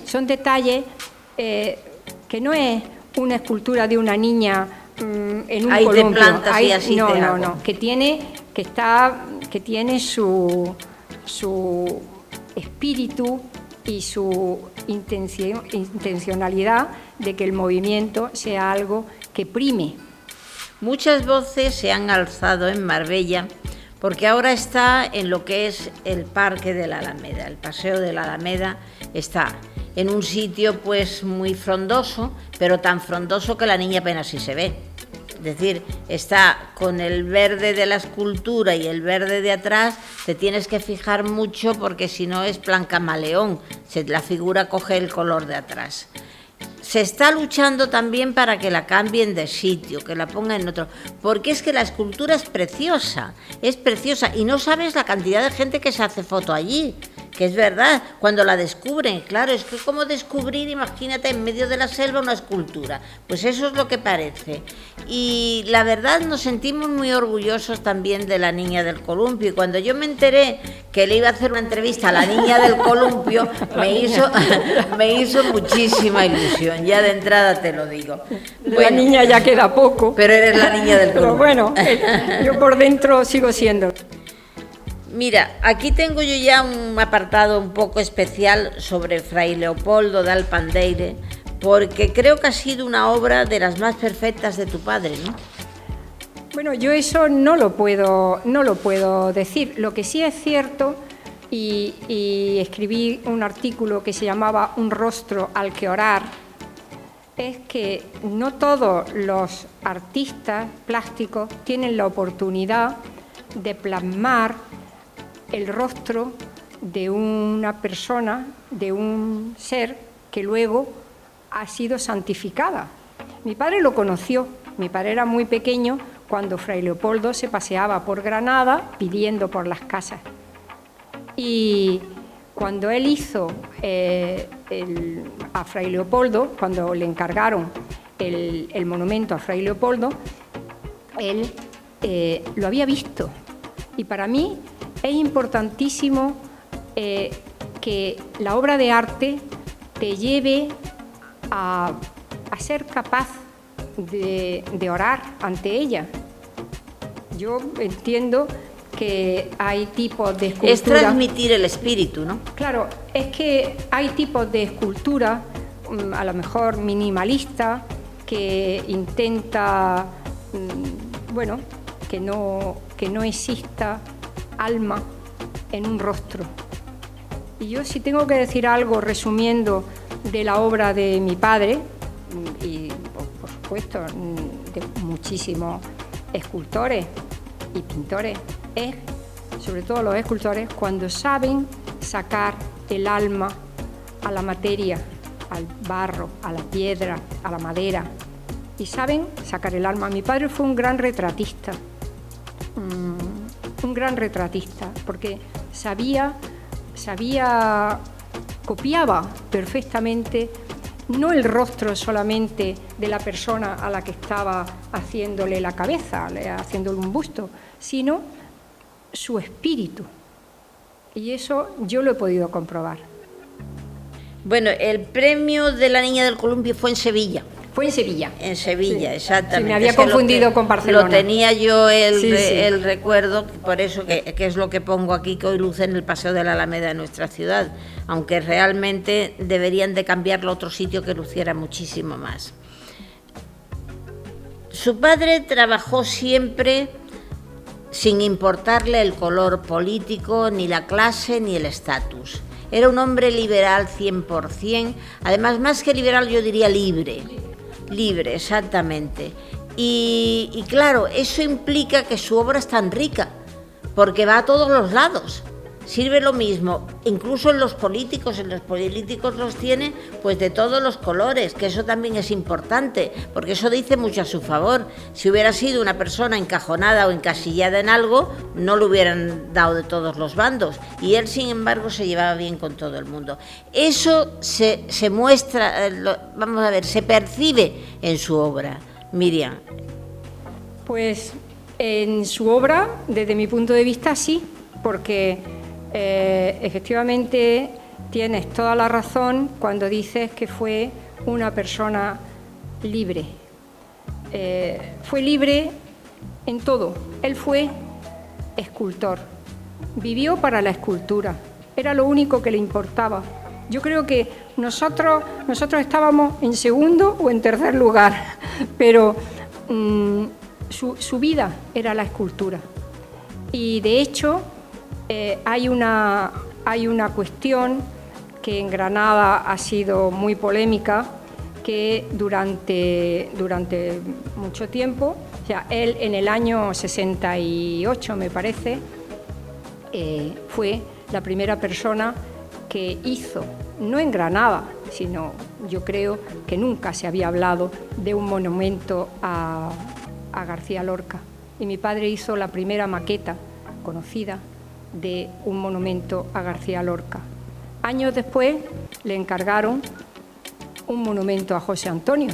[SPEAKER 2] que no es una escultura de una niña en un
[SPEAKER 1] ahí
[SPEAKER 2] columpio.
[SPEAKER 1] De plantas y así
[SPEAKER 2] no, que tiene su espíritu y su intencionalidad de que el movimiento sea algo que prime.
[SPEAKER 1] Muchas voces se han alzado en Marbella porque ahora está en lo que es el Parque de la Alameda, el Paseo de la Alameda está en un sitio pues muy frondoso, pero tan frondoso que la niña apenas sí se ve. Es decir, está con el verde de la escultura y el verde de atrás, te tienes que fijar mucho porque si no es plan camaleón, la figura coge el color de atrás. Se está luchando también para que la cambien de sitio, que la pongan en otro, porque es que la escultura es preciosa y no sabes la cantidad de gente que se hace foto allí, que es verdad, cuando la descubren, claro, es que como descubrir, imagínate, en medio de la selva una escultura, pues eso es lo que parece. Y la verdad nos sentimos muy orgullosos también de la niña del columpio, y cuando yo me enteré que le iba a hacer una entrevista a la niña del columpio, me hizo muchísima ilusión, ya de entrada te lo digo.
[SPEAKER 2] La niña ya queda poco.
[SPEAKER 1] Pero eres la niña del columpio.
[SPEAKER 2] Pero bueno, yo por dentro sigo siendo.
[SPEAKER 1] Mira, aquí tengo yo ya un apartado un poco especial sobre Fray Leopoldo de Alpandeire, porque creo que ha sido una obra de las más perfectas de tu padre, ¿no?
[SPEAKER 2] Bueno, yo eso no lo puedo decir. Lo que sí es cierto, y escribí un artículo que se llamaba Un rostro al que orar, es que no todos los artistas plásticos tienen la oportunidad de plasmar el rostro de una persona, de un ser que luego ha sido santificada. Mi padre lo conoció, mi padre era muy pequeño cuando Fray Leopoldo se paseaba por Granada pidiendo por las casas. Y cuando él hizo a Fray Leopoldo, cuando le encargaron el monumento a Fray Leopoldo, él lo había visto. Y para mí es importantísimo que la obra de arte te lleve a ser capaz de orar ante ella. Yo entiendo que hay tipos de escultura...
[SPEAKER 1] Es transmitir el espíritu, ¿no?
[SPEAKER 2] Claro, es que hay tipos de escultura, a lo mejor minimalista, que intenta, bueno, que no exista alma en un rostro. Y yo, si tengo que decir algo resumiendo de la obra de mi padre y, por supuesto, de muchísimos escultores y pintores, es, sobre todo los escultores, cuando saben sacar el alma a la materia, al barro, a la piedra, a la madera, y saben sacar el alma. Mi padre fue un gran retratista, porque copiaba perfectamente, no el rostro solamente de la persona a la que estaba haciéndole la cabeza, haciéndole un busto, sino su espíritu. Y eso yo lo he podido comprobar.
[SPEAKER 1] Bueno, el premio de la Niña del Columpio fue en Sevilla.
[SPEAKER 2] Fue en Sevilla.
[SPEAKER 1] En Sevilla, sí. Exactamente.
[SPEAKER 2] Sí, me había confundido con Barcelona.
[SPEAKER 1] Lo tenía yo el recuerdo, por eso que es lo que pongo aquí, que hoy luce en el Paseo de la Alameda de nuestra ciudad, aunque realmente deberían de cambiarlo a otro sitio que luciera muchísimo más. Su padre trabajó siempre sin importarle el color político, ni la clase, ni el estatus. Era un hombre liberal 100%, además más que liberal yo diría libre, exactamente. Y claro, eso implica que su obra es tan rica, porque va a todos los lados. Sirve lo mismo, incluso en los políticos los tiene pues de todos los colores, que eso también es importante, porque eso dice mucho a su favor. Si hubiera sido una persona encajonada o encasillada en algo, no le hubieran dado de todos los bandos, y él sin embargo se llevaba bien con todo el mundo. Eso se muestra, vamos a ver, se percibe en su obra, Miriam.
[SPEAKER 2] Pues en su obra, desde mi punto de vista, sí, porque efectivamente tienes toda la razón cuando dices que fue una persona libre. Fue libre en todo. Él fue escultor. Vivió para la escultura. Era lo único que le importaba. Yo creo que nosotros estábamos en segundo o en tercer lugar, pero su vida era la escultura. Y de hecho, hay una cuestión que en Granada ha sido muy polémica, que durante mucho tiempo, o sea, él en el año 68, me parece, fue la primera persona que hizo, no en Granada, sino yo creo que nunca se había hablado de un monumento a García Lorca. Y mi padre hizo la primera maqueta conocida de un monumento a García Lorca. Años después le encargaron un monumento a José Antonio,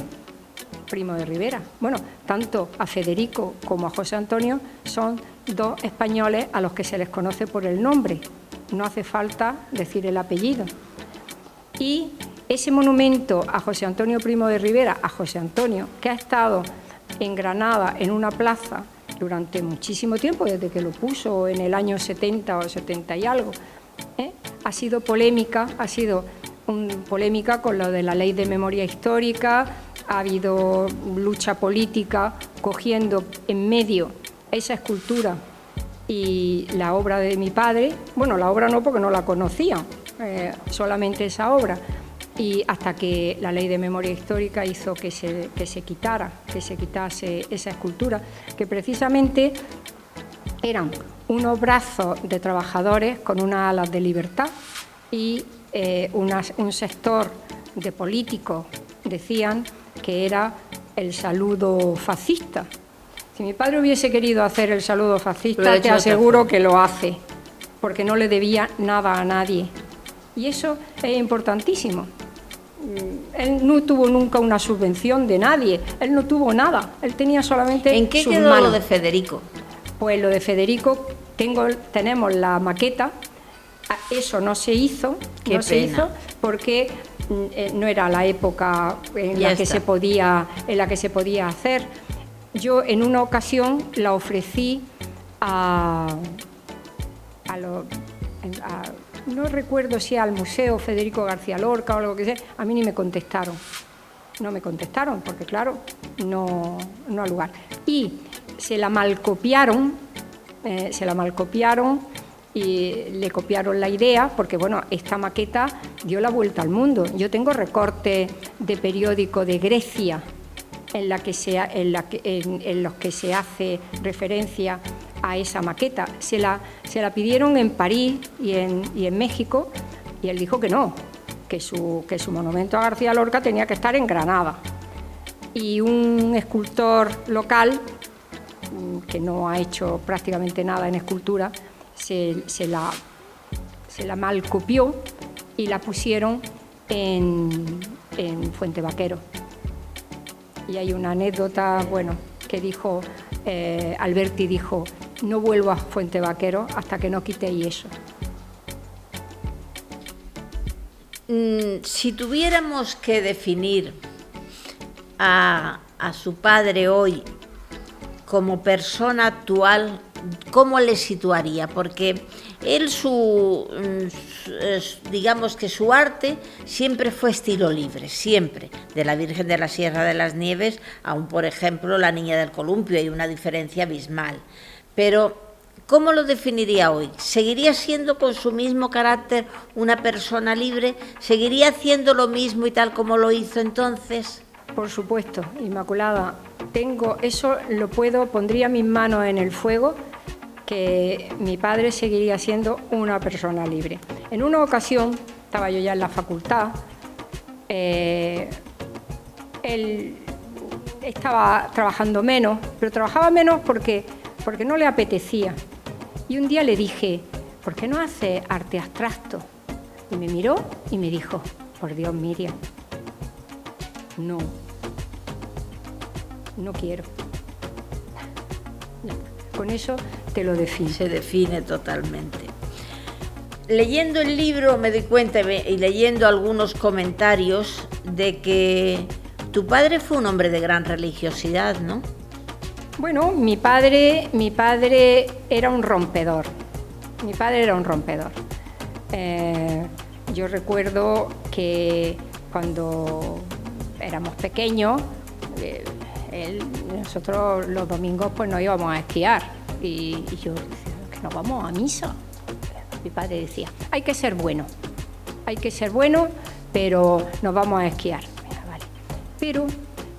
[SPEAKER 2] Primo de Rivera. Bueno, tanto a Federico como a José Antonio son dos españoles a los que se les conoce por el nombre, no hace falta decir el apellido. Y ese monumento a José Antonio Primo de Rivera, a José Antonio, que ha estado en Granada en una plaza durante muchísimo tiempo, desde que lo puso en el año 70 o 70 y algo, ha sido polémica, polémica con lo de la ley de memoria histórica, ha habido lucha política cogiendo en medio esa escultura y la obra de mi padre. Bueno, la obra no, porque no la conocía, solamente esa obra, y hasta que la ley de memoria histórica hizo que se quitase esa escultura, que precisamente eran unos brazos de trabajadores con unas alas de libertad, y un sector de políticos decían que era el saludo fascista. Si mi padre hubiese querido hacer el saludo fascista, te aseguro que lo hace, porque no le debía nada a nadie. Y eso es importantísimo. Él no tuvo nunca una subvención de nadie, él no tuvo nada, él tenía solamente
[SPEAKER 1] ¿En qué
[SPEAKER 2] sus
[SPEAKER 1] quedó
[SPEAKER 2] manos.
[SPEAKER 1] lo de Federico?
[SPEAKER 2] Pues lo de Federico, tenemos la maqueta, eso no se hizo, porque no era la época en la que se podía hacer. Yo en una ocasión la ofrecí no recuerdo si al Museo Federico García Lorca o algo que sea, a mí ni me contestaron. No me contestaron porque, claro, no ha lugar. Y se la malcopiaron y le copiaron la idea, porque bueno, esta maqueta dio la vuelta al mundo. Yo tengo recortes de periódico de Grecia en los que se hace referencia a esa maqueta. Se la pidieron en París y en México, y él dijo que no, que su monumento a García Lorca tenía que estar en Granada. Y un escultor local, que no ha hecho prácticamente nada en escultura, se la mal copió y la pusieron en Fuente Vaquero. Y hay una anécdota, bueno, que dijo, Alberti dijo, no vuelvo a Fuente Vaquero hasta que no quitéis eso.
[SPEAKER 1] Si tuviéramos que definir a su padre hoy como persona actual, ¿cómo le situaría? Porque él, digamos que su arte siempre fue estilo libre, siempre, de la Virgen de la Sierra de las Nieves, aún por ejemplo la Niña del Columpio, hay una diferencia abismal. Pero, ¿cómo lo definiría hoy? ¿Seguiría siendo con su mismo carácter una persona libre? ¿Seguiría haciendo lo mismo y tal como lo hizo entonces?
[SPEAKER 2] Por supuesto, Inmaculada. Pondría mis manos en el fuego, que mi padre seguiría siendo una persona libre. En una ocasión, estaba yo ya en la facultad, él estaba trabajando menos, pero trabajaba menos porque no le apetecía. Y un día le dije, ¿por qué no haces arte abstracto? Y me miró y me dijo, por Dios, Miriam, no quiero. Con eso te lo define.
[SPEAKER 1] Se define totalmente. Leyendo el libro me doy cuenta y leyendo algunos comentarios de que tu padre fue un hombre de gran religiosidad, ¿no?
[SPEAKER 2] Bueno, mi padre era un rompedor. Yo recuerdo que cuando éramos pequeños, nosotros los domingos pues nos íbamos a esquiar y yo decía, que nos vamos a misa. Mi padre decía, hay que ser bueno, pero nos vamos a esquiar. Mira, vale. Pero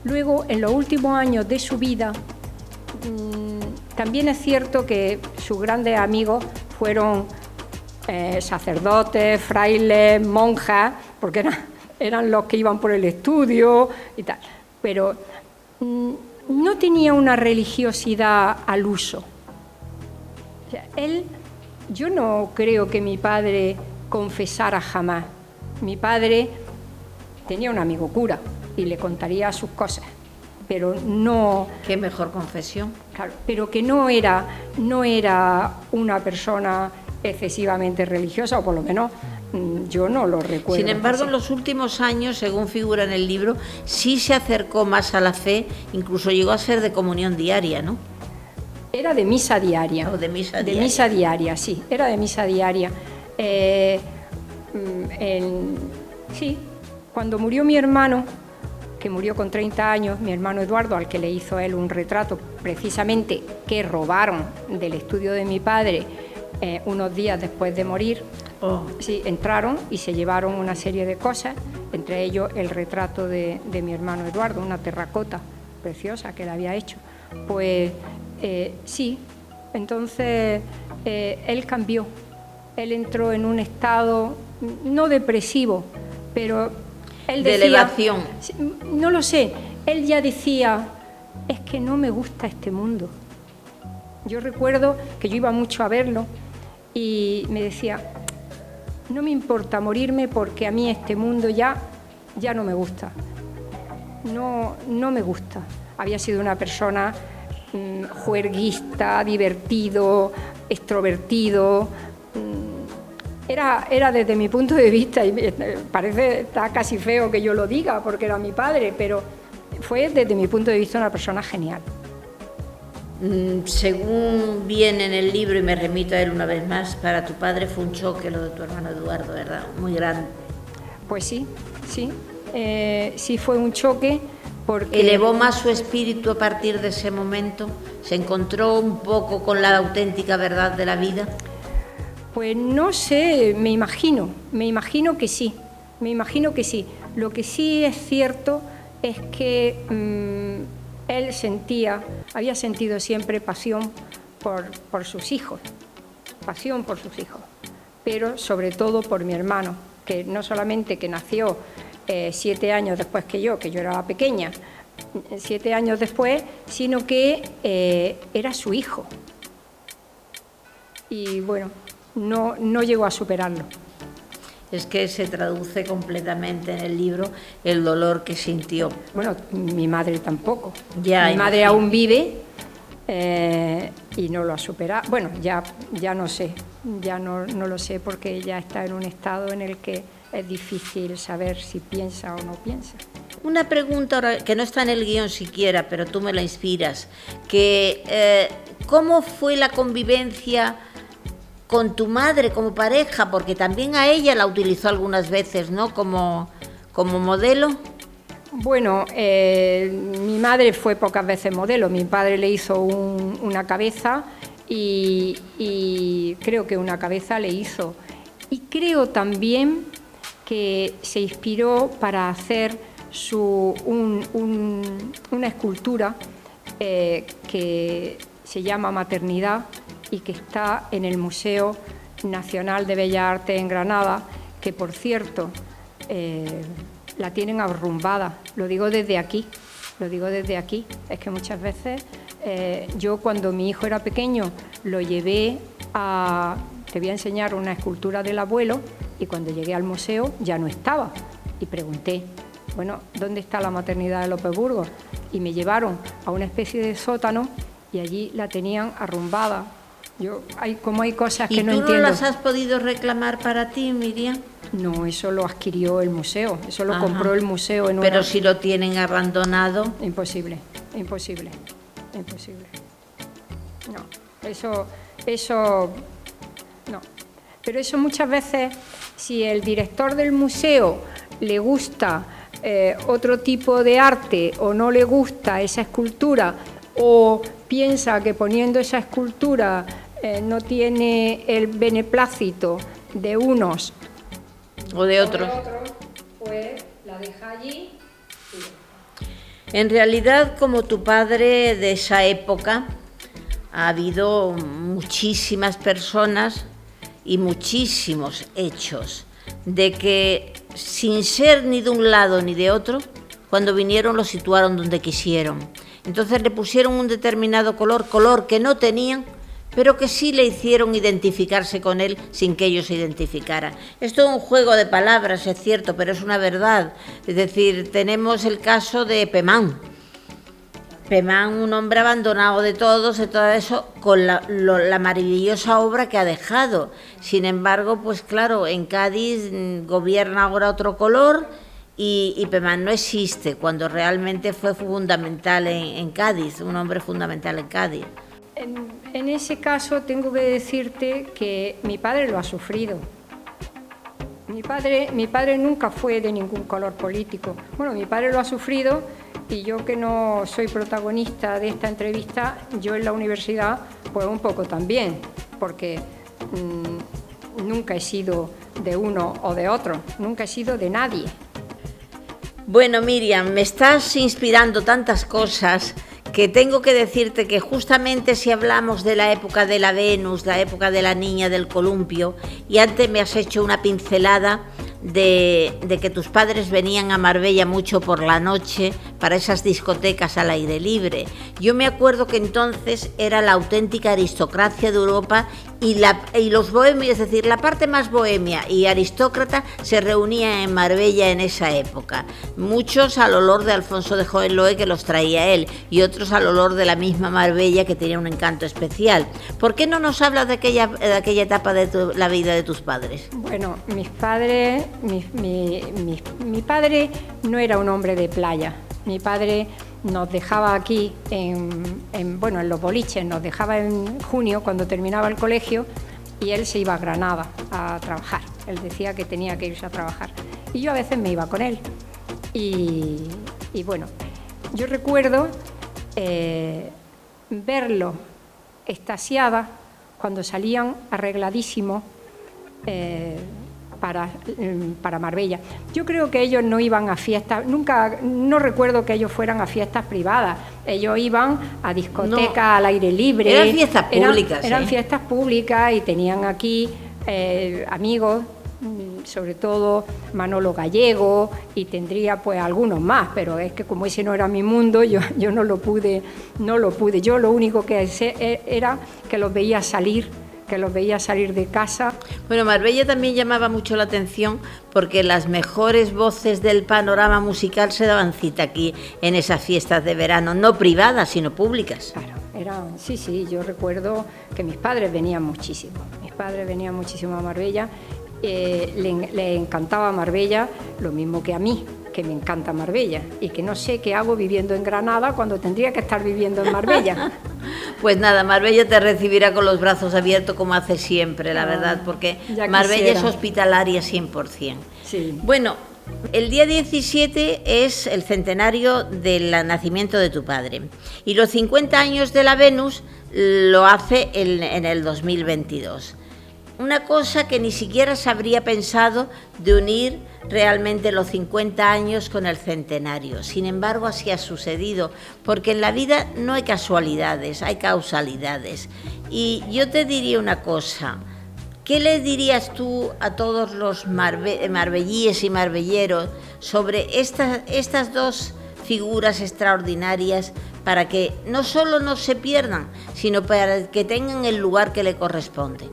[SPEAKER 2] luego, en los últimos años de su vida, también es cierto que sus grandes amigos fueron sacerdotes, frailes, monjas, porque eran los que iban por el estudio y tal, pero no tenía una religiosidad al uso. O sea, yo no creo que mi padre confesara jamás. Mi padre tenía un amigo cura y le contaría sus cosas, pero no...
[SPEAKER 1] ¿Qué mejor confesión?
[SPEAKER 2] Claro, pero que no era una persona excesivamente religiosa, o por lo menos yo no lo recuerdo.
[SPEAKER 1] Sin embargo, en los últimos años, según figura en el libro, sí se acercó más a la fe, incluso llegó a ser de comunión diaria, ¿no?
[SPEAKER 2] Era de misa diaria.
[SPEAKER 1] O de misa diaria.
[SPEAKER 2] De misa diaria, sí, era de misa diaria. Sí, cuando murió mi hermano, que murió con 30 años, mi hermano Eduardo, al que le hizo él un retrato precisamente que robaron del estudio de mi padre unos días después de morir.
[SPEAKER 1] Oh.
[SPEAKER 2] Sí, entraron y se llevaron una serie de cosas, entre ellos el retrato de mi hermano Eduardo, una terracota preciosa que le había hecho. Pues sí, entonces él cambió, él entró en un estado no depresivo, pero él decía...
[SPEAKER 1] De elevación.
[SPEAKER 2] No lo sé, él ya decía, es que no me gusta este mundo. Yo recuerdo que yo iba mucho a verlo y me decía, no me importa morirme porque a mí este mundo ya no me gusta. No me gusta. Había sido una persona juerguista, divertido, extrovertido. Era desde mi punto de vista, y está casi feo que yo lo diga porque era mi padre, pero fue desde mi punto de vista una persona genial.
[SPEAKER 1] Según viene en el libro, y me remito a él una vez más, para tu padre fue un choque lo de tu hermano Eduardo, ¿verdad? Muy grande.
[SPEAKER 2] Pues sí, sí fue un choque porque...
[SPEAKER 1] ¿Elevó más su espíritu a partir de ese momento? ¿Se encontró un poco con la auténtica verdad de la vida?
[SPEAKER 2] Pues no sé, me imagino que sí, me imagino que sí. Lo que sí es cierto es que él había sentido siempre pasión por sus hijos, pero sobre todo por mi hermano, que no solamente que nació 7 años después que yo era la pequeña, 7 años después, sino que era su hijo. Y bueno, no llegó a superarlo.
[SPEAKER 1] Es que se traduce completamente en el libro el dolor que sintió.
[SPEAKER 2] Bueno, mi madre tampoco.
[SPEAKER 1] Mi
[SPEAKER 2] madre aún vive y no lo ha superado. Bueno, ya no sé, ya no lo sé porque ella está en un estado en el que es difícil saber si piensa o no piensa.
[SPEAKER 1] Una pregunta ahora, que no está en el guión siquiera, pero tú me la inspiras, que ¿cómo fue la convivencia con tu madre como pareja? Porque también a ella la utilizó algunas veces, ¿no? Como modelo.
[SPEAKER 2] Bueno, mi madre fue pocas veces modelo. Mi padre le hizo una cabeza y creo que una cabeza le hizo. Y creo también que se inspiró para hacer una escultura que se llama Maternidad y que está en el Museo Nacional de Bellas Artes en Granada, que por cierto la tienen arrumbada. Lo digo desde aquí. Es que muchas veces yo cuando mi hijo era pequeño lo llevé a... Te voy a enseñar una escultura del abuelo y cuando llegué al museo ya no estaba. Y pregunté, bueno, ¿dónde está la maternidad de López Burgos? Y me llevaron a una especie de sótano y allí la tenían arrumbada. Hay cosas que no entiendo.
[SPEAKER 1] ¿Y tú no las has podido reclamar para ti, Miriam?
[SPEAKER 2] No, eso lo adquirió el museo, eso lo compró el museo.
[SPEAKER 1] Pero si lo tienen abandonado...
[SPEAKER 2] Imposible. No, eso no. Pero eso muchas veces, si el director del museo le gusta otro tipo de arte o no le gusta esa escultura o piensa que poniendo esa escultura no tiene el beneplácito de unos
[SPEAKER 1] o de otros,
[SPEAKER 2] pues la deja allí.
[SPEAKER 1] En realidad, como tu padre de esa época, ha habido muchísimas personas y muchísimos hechos de que, sin ser ni de un lado ni de otro, cuando vinieron lo situaron donde quisieron. Entonces le pusieron un determinado color que no tenían, pero que sí le hicieron identificarse con él sin que ellos se identificaran. Es todo un juego de palabras, es cierto, pero es una verdad. Es decir, tenemos el caso de Pemán. Pemán, un hombre abandonado de todos, de todo eso, con la maravillosa obra que ha dejado. Sin embargo, pues claro, en Cádiz gobierna ahora otro color y Pemán no existe, cuando realmente fue fundamental en Cádiz, un hombre fundamental en Cádiz.
[SPEAKER 2] En ese caso tengo que decirte que mi padre lo ha sufrido. Mi padre nunca fue de ningún color político. Bueno, mi padre lo ha sufrido y yo, que no soy protagonista de esta entrevista, yo en la universidad pues un poco también, porque nunca he sido de uno o de otro, nunca he sido de nadie.
[SPEAKER 1] Bueno, Miriam, me estás inspirando tantas cosas que tengo que decirte que justamente si hablamos de la época de la Venus, la época de la niña del columpio, y antes me has hecho una pincelada de que tus padres venían a Marbella mucho por la noche para esas discotecas al aire libre. Yo me acuerdo que entonces era la auténtica aristocracia de Europa y los bohemios, es decir, la parte más bohemia y aristócrata se reunía en Marbella en esa época. Muchos al olor de Alfonso de Hohenlohe, que los traía él, y otros al olor de la misma Marbella, que tenía un encanto especial. ¿Por qué no nos hablas de aquella etapa de la vida de tus padres?
[SPEAKER 2] Bueno, mis padres, mi padre no era un hombre de playa. Mi padre nos dejaba aquí, en los boliches, nos dejaba en junio cuando terminaba el colegio y él se iba a Granada a trabajar. Él decía que tenía que irse a trabajar y yo a veces me iba con él. Y bueno, yo recuerdo verlo extasiada cuando salían arregladísimos para Marbella. Yo creo que ellos no iban a fiestas, nunca, no recuerdo que ellos fueran a fiestas privadas, ellos iban a discotecas al aire libre.
[SPEAKER 1] Eran fiestas públicas.
[SPEAKER 2] Eran fiestas públicas y tenían aquí amigos, sobre todo Manolo Gallego, y tendría pues algunos más, pero es que como ese no era mi mundo, yo no lo pude. Yo lo único que era que los veía salir de casa.
[SPEAKER 1] Bueno, Marbella también llamaba mucho la atención porque las mejores voces del panorama musical se daban cita aquí en esas fiestas de verano, no privadas, sino públicas.
[SPEAKER 2] Claro, sí, yo recuerdo que mis padres venían muchísimo a Marbella, le encantaba Marbella, lo mismo que a mí, que me encanta Marbella, y que no sé qué hago viviendo en Granada cuando tendría que estar viviendo en Marbella.
[SPEAKER 1] Pues nada, Marbella te recibirá con los brazos abiertos como hace siempre, la verdad, porque Marbella es hospitalaria 100%.
[SPEAKER 2] Sí.
[SPEAKER 1] Bueno, el día 17 es el centenario del nacimiento de tu padre y los 50 años de la Venus lo hace en el 2022. Una cosa que ni siquiera se habría pensado de unir realmente los 50 años con el centenario. Sin embargo, así ha sucedido, porque en la vida no hay casualidades, hay causalidades. Y yo te diría una cosa, ¿qué le dirías tú a todos los marbellíes y marbelleros sobre estas dos figuras extraordinarias para que no solo no se pierdan, sino para que tengan el lugar que le corresponde?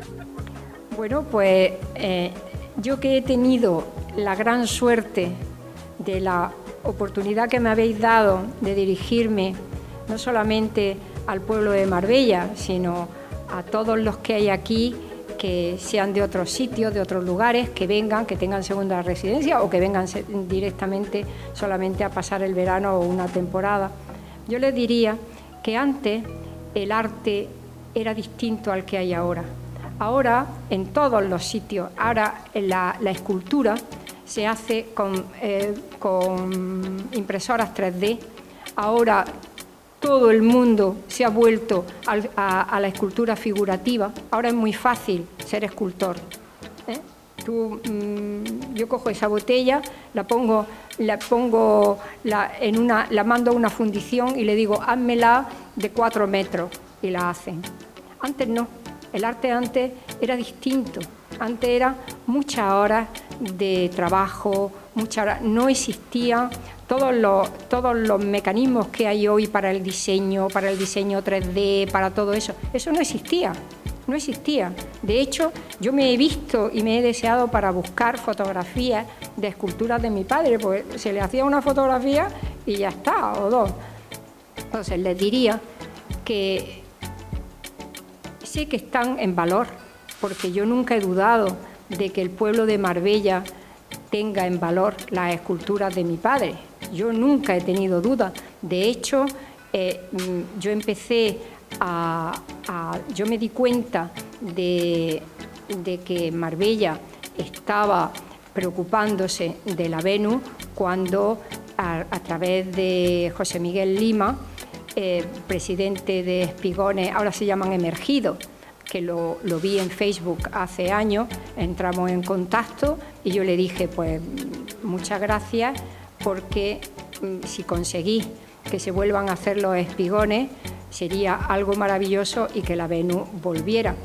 [SPEAKER 2] Bueno, pues yo que he tenido la gran suerte de la oportunidad que me habéis dado de dirigirme no solamente al pueblo de Marbella, sino a todos los que hay aquí, que sean de otros sitios, de otros lugares, que vengan, que tengan segunda residencia o que vengan directamente solamente a pasar el verano o una temporada. Yo les diría que antes el arte era distinto al que hay ahora. Ahora, en todos los sitios, ahora la escultura se hace con impresoras 3D. Ahora todo el mundo se ha vuelto a la escultura figurativa. Ahora es muy fácil ser escultor. Yo cojo esa botella, la mando a una fundición y le digo, házmela de 4 metros, y la hacen. Antes no. El arte antes era distinto, antes era muchas horas de trabajo, no existían todos los mecanismos que hay hoy para el diseño 3D, para todo eso. Eso no existía. De hecho, yo me he visto y me he deseado para buscar fotografías de esculturas de mi padre, porque se le hacía una fotografía y ya está, o dos. Entonces les diría que sé que están en valor, porque yo nunca he dudado de que el pueblo de Marbella tenga en valor las esculturas de mi padre. Yo nunca he tenido dudas. De hecho, yo me di cuenta de que Marbella estaba preocupándose de la Venus cuando, a través de José Miguel Lima, presidente de Espigones, ahora se llaman Emergidos, que lo vi en Facebook hace años, entramos en contacto y yo le dije, pues muchas gracias, porque si conseguís que se vuelvan a hacer los espigones, sería algo maravilloso y que la Venus volviera.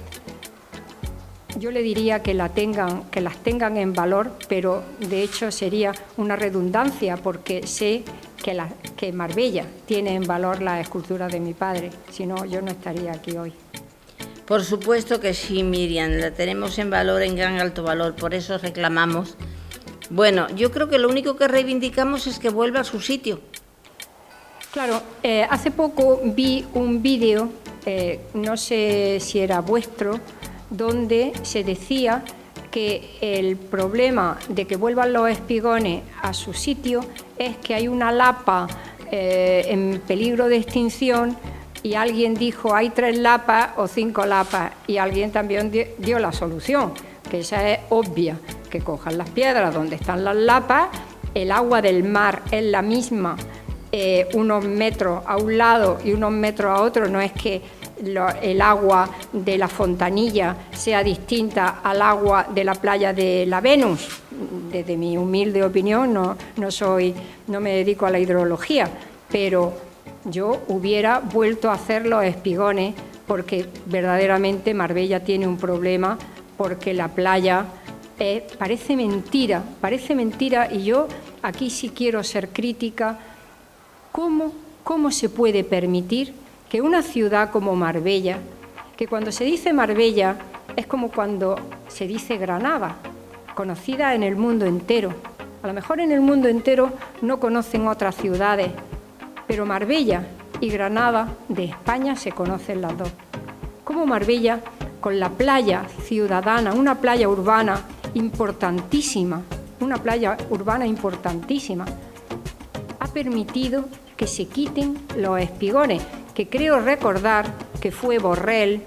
[SPEAKER 2] Yo le diría que las tengan en valor, pero de hecho sería una redundancia, porque sé que Marbella tiene en valor las esculturas de mi padre, si no yo no estaría aquí hoy.
[SPEAKER 1] Por supuesto que sí, Miriam, la tenemos en valor, en gran alto valor, por eso reclamamos. Bueno, yo creo que lo único que reivindicamos es que vuelva a su sitio.
[SPEAKER 2] Claro, hace poco vi un vídeo, no sé si era vuestro, donde se decía que el problema de que vuelvan los espigones a su sitio es que hay una lapa en peligro de extinción, y alguien dijo hay 3 lapas o 5 lapas, y alguien también dio la solución, que esa es obvia, que cojan las piedras donde están las lapas, el agua del mar es la misma, unos metros a un lado y unos metros a otro, no es que el agua de la Fontanilla sea distinta al agua de la playa de la Venus. Desde mi humilde opinión, no me dedico a la hidrología, pero yo hubiera vuelto a hacer los espigones, porque verdaderamente Marbella tiene un problema, porque la playa parece mentira, y yo aquí sí quiero ser crítica. ¿Cómo se puede permitir que una ciudad como Marbella, que cuando se dice Marbella es como cuando se dice Granada, conocida en el mundo entero? A lo mejor en el mundo entero no conocen otras ciudades, pero Marbella y Granada de España se conocen las dos. Como Marbella, con la playa ciudadana, una playa urbana importantísima, ha permitido que se quiten los espigones, que creo recordar que fue Borrell,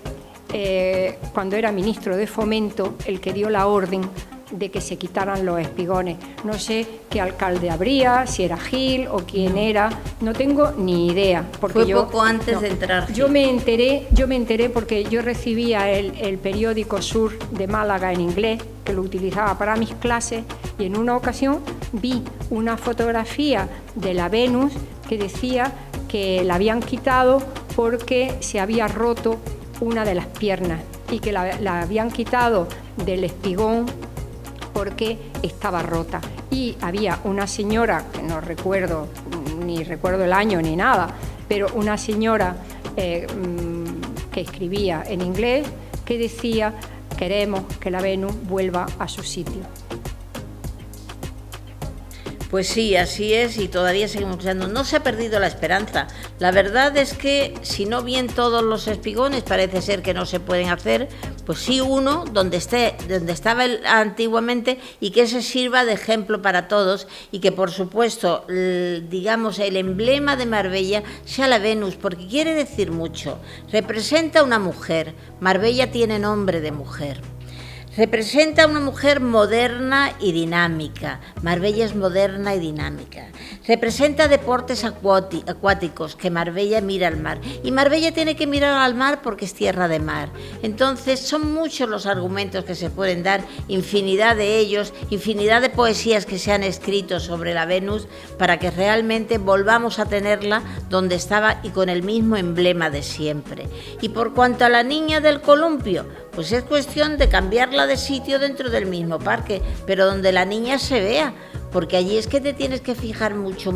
[SPEAKER 2] cuando era ministro de Fomento, el que dio la orden de que se quitaran los espigones. No sé qué alcalde habría, si era Gil o quién era, no tengo ni idea.
[SPEAKER 1] Porque fue poco antes de entrar Gil.
[SPEAKER 2] Yo me enteré porque yo recibía el periódico Sur de Málaga en inglés, que lo utilizaba para mis clases, y en una ocasión vi una fotografía de la Venus que decía que la habían quitado porque se había roto una de las piernas y que la habían quitado del espigón porque estaba rota. Y había una señora, que no recuerdo, ni recuerdo el año ni nada, pero una señora que escribía en inglés que decía: queremos que la Venus vuelva a su sitio.
[SPEAKER 1] Pues sí, así es, y todavía seguimos usando. No se ha perdido la esperanza. La verdad es que si no bien todos los espigones parece ser que no se pueden hacer, pues sí uno donde estaba antiguamente, y que ese sirva de ejemplo para todos, y que por supuesto, digamos, el emblema de Marbella sea la Venus, porque quiere decir mucho. Representa a una mujer. Marbella tiene nombre de mujer. Representa a una mujer moderna y dinámica. Marbella es moderna y dinámica. Representa deportes acuáticos, que Marbella mira al mar. Y Marbella tiene que mirar al mar porque es tierra de mar. Entonces son muchos los argumentos que se pueden dar, infinidad de ellos, infinidad de poesías que se han escrito sobre la Venus, para que realmente volvamos a tenerla donde estaba y con el mismo emblema de siempre. Y por cuanto a la niña del columpio, pues es cuestión de cambiarla de sitio dentro del mismo parque, pero donde la niña se vea, porque allí es que te tienes que fijar mucho,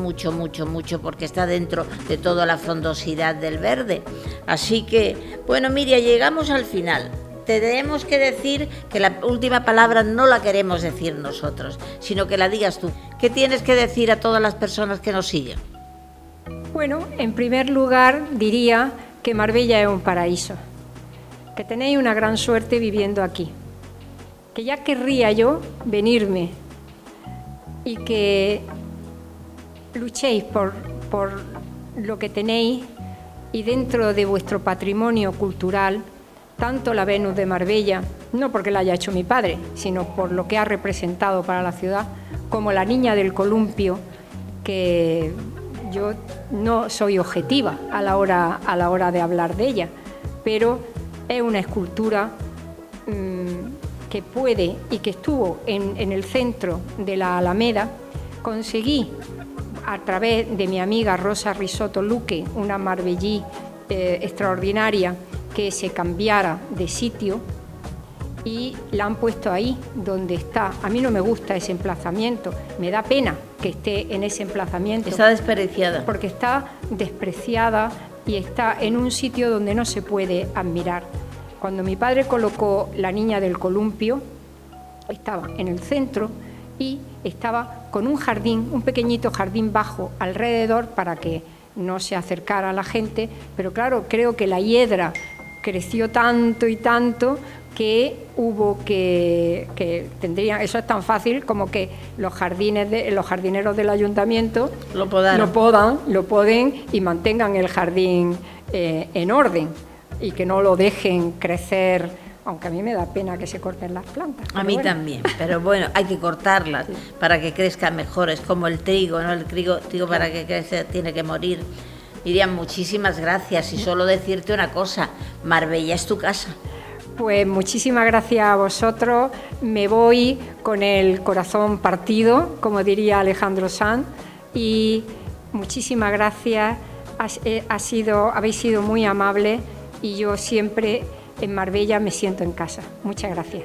[SPEAKER 1] porque está dentro de toda la frondosidad del verde. Así que, bueno, Miriam, llegamos al final. Tenemos que decir que la última palabra no la queremos decir nosotros, sino que la digas tú. ¿Qué tienes que decir a todas las personas que nos siguen?
[SPEAKER 2] Bueno, en primer lugar diría que Marbella es un paraíso, que tenéis una gran suerte viviendo aquí, que ya querría yo venirme, y que luchéis por lo que tenéis, y dentro de vuestro patrimonio cultural, tanto la Venus de Marbella, no porque la haya hecho mi padre, sino por lo que ha representado para la ciudad, como la niña del columpio, que yo no soy objetiva a la hora de hablar de ella, pero es una escultura que puede, y que estuvo en el centro de la Alameda. Conseguí, a través de mi amiga Rosa Risotto Luque, una marbellí extraordinaria, que se cambiara de sitio, y la han puesto ahí donde está. A mí no me gusta ese emplazamiento, me da pena que esté en ese emplazamiento.
[SPEAKER 1] Está despreciada.
[SPEAKER 2] Porque está despreciada y está en un sitio donde no se puede admirar. Cuando mi padre colocó la niña del columpio, estaba en el centro y estaba con un jardín, un pequeñito jardín bajo alrededor para que no se acercara a la gente, pero claro, creo que la hiedra creció tanto y tanto que hubo que tendrían, eso es tan fácil como que los jardineros del ayuntamiento lo poden y mantengan el jardín en orden, y que no lo dejen crecer, aunque a mí me da pena que se corten las plantas.
[SPEAKER 1] A mí también, pero bueno, hay que cortarlas, sí, para que crezcan mejor. Es como el trigo, ¿no? El trigo para que crezca tiene que morir. Miriam, muchísimas gracias y solo decirte una cosa, Marbella es tu casa.
[SPEAKER 2] Pues muchísimas gracias a vosotros, me voy con el corazón partido, como diría Alejandro Sanz, y muchísimas gracias, habéis sido muy amables y yo siempre en Marbella me siento en casa. Muchas gracias.